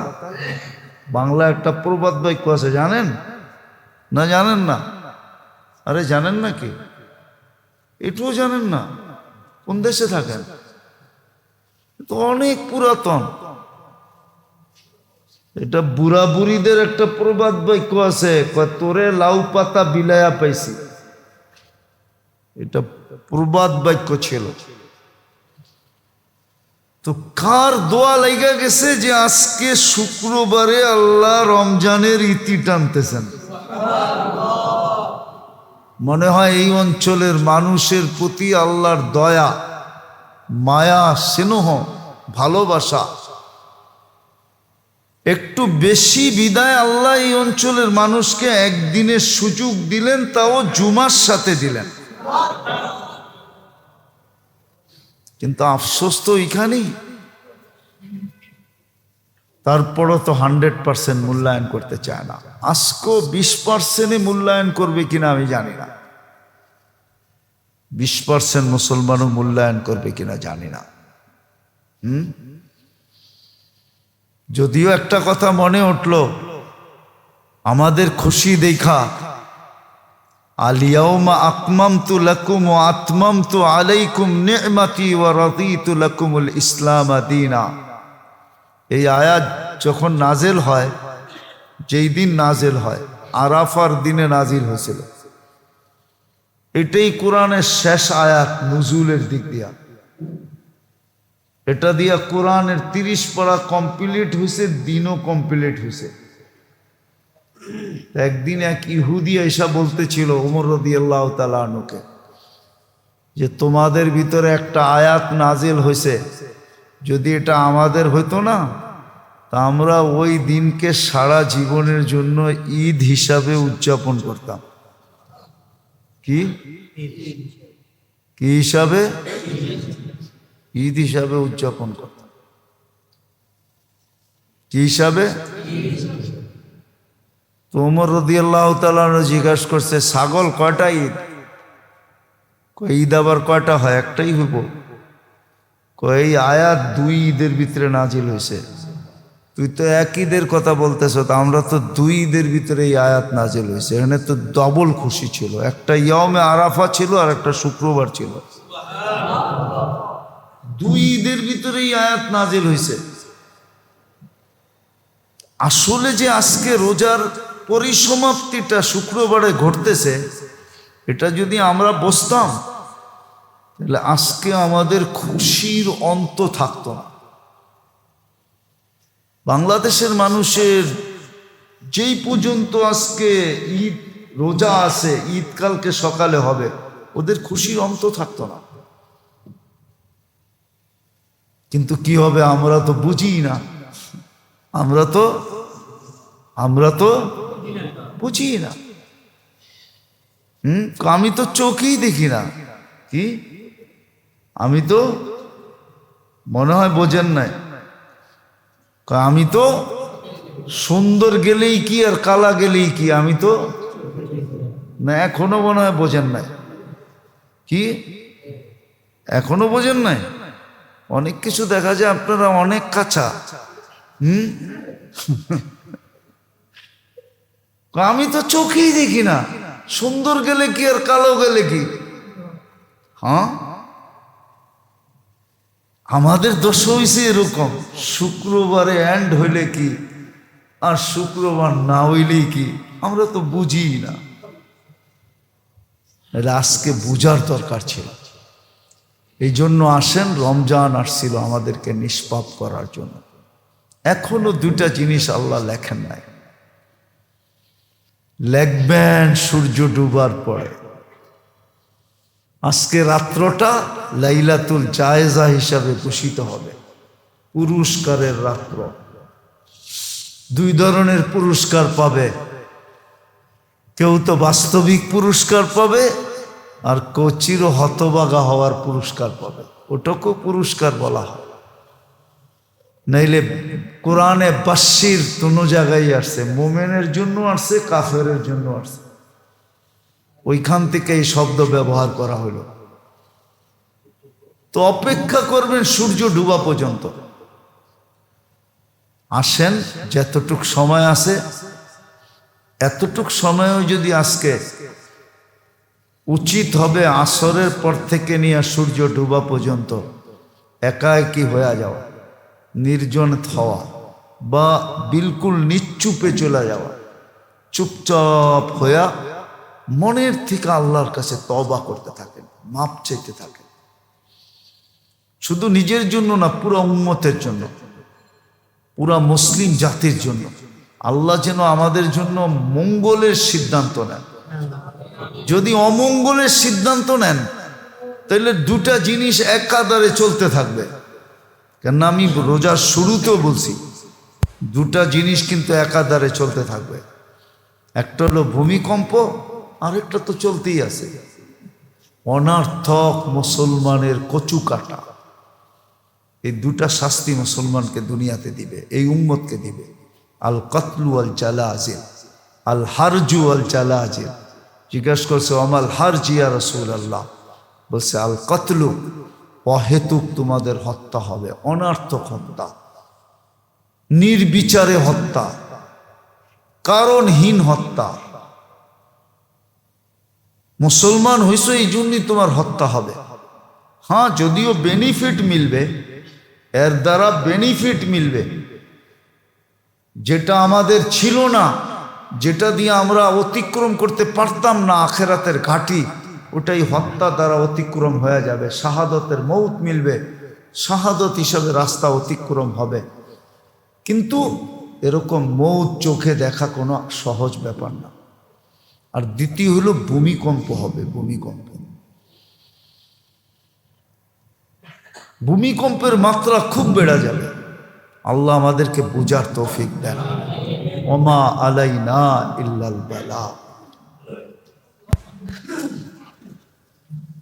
বাংলা একটা প্রবাদ বাক্য আছে, জানেন না? জানেন না? আরে জানেন না কি? এটুও জানেন না? কোন দেশে থাকেন? তো অনেক পুরাতন। এটা বুড়া বুড়িদের একটা প্রবাদ বাক্য আছে, তোরে লাউ পাতা বিলায়া পাইছি। এটা প্রবাদ বাক্য ছিল। তো কার দোয়া লাগা গেছে যে আজকে শুক্রবারে আল্লাহ রমজানের ইতি টানতেছেন? মনে হয় এই অঞ্চলের মানুষের প্রতি আল্লাহর দয়া, মায়া, স্নেহ, ভালোবাসা একটু বেশি বিদায় আল্লাহ এই অঞ্চলের মানুষকে একদিনের সুযোগ দিলেন, তাও জুমার সাথে দিলেন। কিন্তু আফসোস তো এখানেই। তারপরও তো 100% মূল্যায়ন করতে চায় না। আজকেও 20% মূল্যায়ন করবে কিনা আমি জানি না। 20% মুসলমানও মূল্যায়ন করবে কিনা জানি না। যদিও একটা কথা মনে উঠল, আমাদের খুশি দেখা, আলিয়াউমা আকমামতু লাকুম ওয়া আতমামতু আলাইকুম নি'মাতি ওয়া রাদিতু লাকুমুল ইসলাম দীনা। এই আয়াত যখন নাজেল হয়, যেই দিন নাজেল হয়, আরাফার দিনে নাজিল হয়েছিল। এটাই কোরআনের শেষ আয়াত নুজুলের দিক দিয়া। এটা দিয়া কোরআনের 30 পারা কমপ্লিট হয়েছে, দিনও কমপ্লিট হয়েছে। একদিন এক ইহুদি এসা বলতেছিল ওমর রাদিয়াল্লাহু তাআলা আনহুকে যে তোমাদের ভিতরে একটা আয়াত নাজিল হয়েছে, যদি এটা আমাদের হইতো না তা আমরা ওই দিনকে সারা জীবনের জন্য ঈদ হিসাবে উদযাপন করতাম। কি কি হিসাবে? ঈদ হিসাবে উদযাপন করতাম। কি হিসাবে? তো ওমর রাদিয়াল্লাহু তাআলা জিজ্ঞাসা করছে, ছাগল কয়টা ঈদ? ঈদ আবার কয়টা হয়? একটাই হইব। এই আয়াত 2 ঈদের ভিতরে নাজিল হয়েছে। তুই তো এক ঈদের কথা বলতেছ, তো আমরা তো 2 ঈদের ভিতরে এই আয়াত নাজিল হয়েছে। এখানে তো ডবল খুশি ছিল, একটা ইয়াউমে আরাফা ছিল আর একটা শুক্রবার ছিল। 2 ঈদের ভিতরে এই আয়াত নাজিল হয়েছে। আসলে যে আজকে রোজার পরিসমাপ্তিটা শুক্রবারে ঘটতেছে, এটা যদি আমরা বসতাম তাহলে আজকে আমাদের খুশির অন্ত থাকতো না। বাংলাদেশের মানুষের যেই পর্যন্ত আজকে ঈদ রোজা আছে, ঈদ কালকে সকালে হবে, ওদের খুশির অন্ত থাকতো না। কিন্তু কি হবে আমরা তো বুঝি না, আমরা তো বুঝি না। আমি তো চোখেই দেখি না। কি? আমি তো, মনে হয় বোঝেন নাই, আমি তো সুন্দর গেলেই কি আর কালা গেলেই কি, আমি তো না। এখনো মনে হয় বোঝেন নাই। কি এখনো বোঝেন নাই? অনেক কিছু দেখা যায় আপনারা অনেক কাঁচা। আমি তো চোখেই দেখি না, সুন্দর গেলে কি আর কালো গেলে কি। হ্যাঁ, আমাদের দোষ হয়েছে এরকম, শুক্রবারে এন্ড হইলে কি আর শুক্রবার না হইলেই কি, আমরা তো বুঝি না। আজকে বুঝার দরকার ছিল। এই জন্য আসেন, রমজান আসছিল আমাদেরকে নিষ্পাপ করার জন্য। এখনো 2টা জিনিস আল্লাহ লেখেন নাই, লেখবেন সূর্য ডুবার পরে। আজকে রাত্রটা লাইলাতুল জায়েজা হিসাবে ঘোষিত হবে, পুরস্কারের রাত্র। 2 ধরনের পুরস্কার পাবে, কেউ তো বাস্তবিক পুরস্কার পাবে, আর কেউ চির হতভাগা হওয়ার পুরস্কার পাবে। ওটাকেও পুরস্কার বলা হয়। নাইলে কোরআনে বাশির দুনো জায়গায় আসছে, মোমেনের জন্য আসছে, কাফেরের জন্য আসছে। ওইখান থেকে এই শব্দ ব্যবহার করা হলো। তো অপেক্ষা করবেন সূর্য ডুবা পর্যন্ত। আসেন, যতটুক সময় আছে এতটুক সময়ও যদি আজকে উচিত হবে আসরের পর থেকে নিয়ে সূর্য ডুবা পর্যন্ত একাকী হয়ে যাওয়া, নির্জন হওয়া, বা বিলকুল নিশ্চুপে চলে যাওয়া, চুপচাপ হইয়া মনের থেকে আল্লাহর কাছে তওবা করতে থাকেন, মাপ চাইতে থাকেন। শুধু নিজের জন্য না, পুরো উম্মতের জন্য, পুরা মুসলিম জাতির জন্য। আল্লাহ যেন আমাদের জন্য মঙ্গলের সিদ্ধান্ত নেন। যদি অমঙ্গলের সিদ্ধান্ত নেন তাহলে 2টা জিনিস একাধারে চলতে থাকবে। কেন আমি রোজার শুরুতেও বলছি, 2টা জিনিস কিন্তু একাধারে চলতে থাকবে। একটা হলো ভূমিকম্প, আরেকটা তো চলতেই আছে, অনার্থক মুসলমানের কচু কাটা। এই 2টা শাস্তি মুসলমানকে দুনিয়াতে দিবে, এই উম্মতকে দিবে। আল কতলু আল জালাজিল, আল হারজু আল জালাজিল। জিজ্ঞাসা করছে আমাল হারজি ইয়া রাসূলুল্লাহ, বলছে আল কতলু, অহেতুক তোমাদের হত্যা হবে, অনার্থক হত্যা। নির্বিচারে হত্যা, কারণহীন হত্যা। মুসলমান হইছো এই জন্যই তোমার হত্যা হবে। হ্যাঁ, যদিও বেনিফিট মিলবে, এর দ্বারা বেনিফিট মিলবে, যেটা আমাদের ছিল না, যেটা দিয়ে আমরা অতিক্রম করতে পারতাম না আখেরাতের ঘাটি, ওটাই হত্যা দ্বারা অতিক্রম হয়ে যাবে। শাহাদতের মৌত মিলবে, শাহাদত হিসাবে রাস্তা অতিক্রম হবে। কিন্তু এরকম মৌত চোখে দেখা কোনো সহজ ব্যাপার না। আর দ্বিতীয় হলো ভূমিকম্প হবে। ভূমিকম্পের মাত্রা খুব বেড়ে যাবে। আল্লাহ আমাদেরকে বুঝার তৌফিক দেন। ওমা আলাইনা ইল্লাল বালাগ।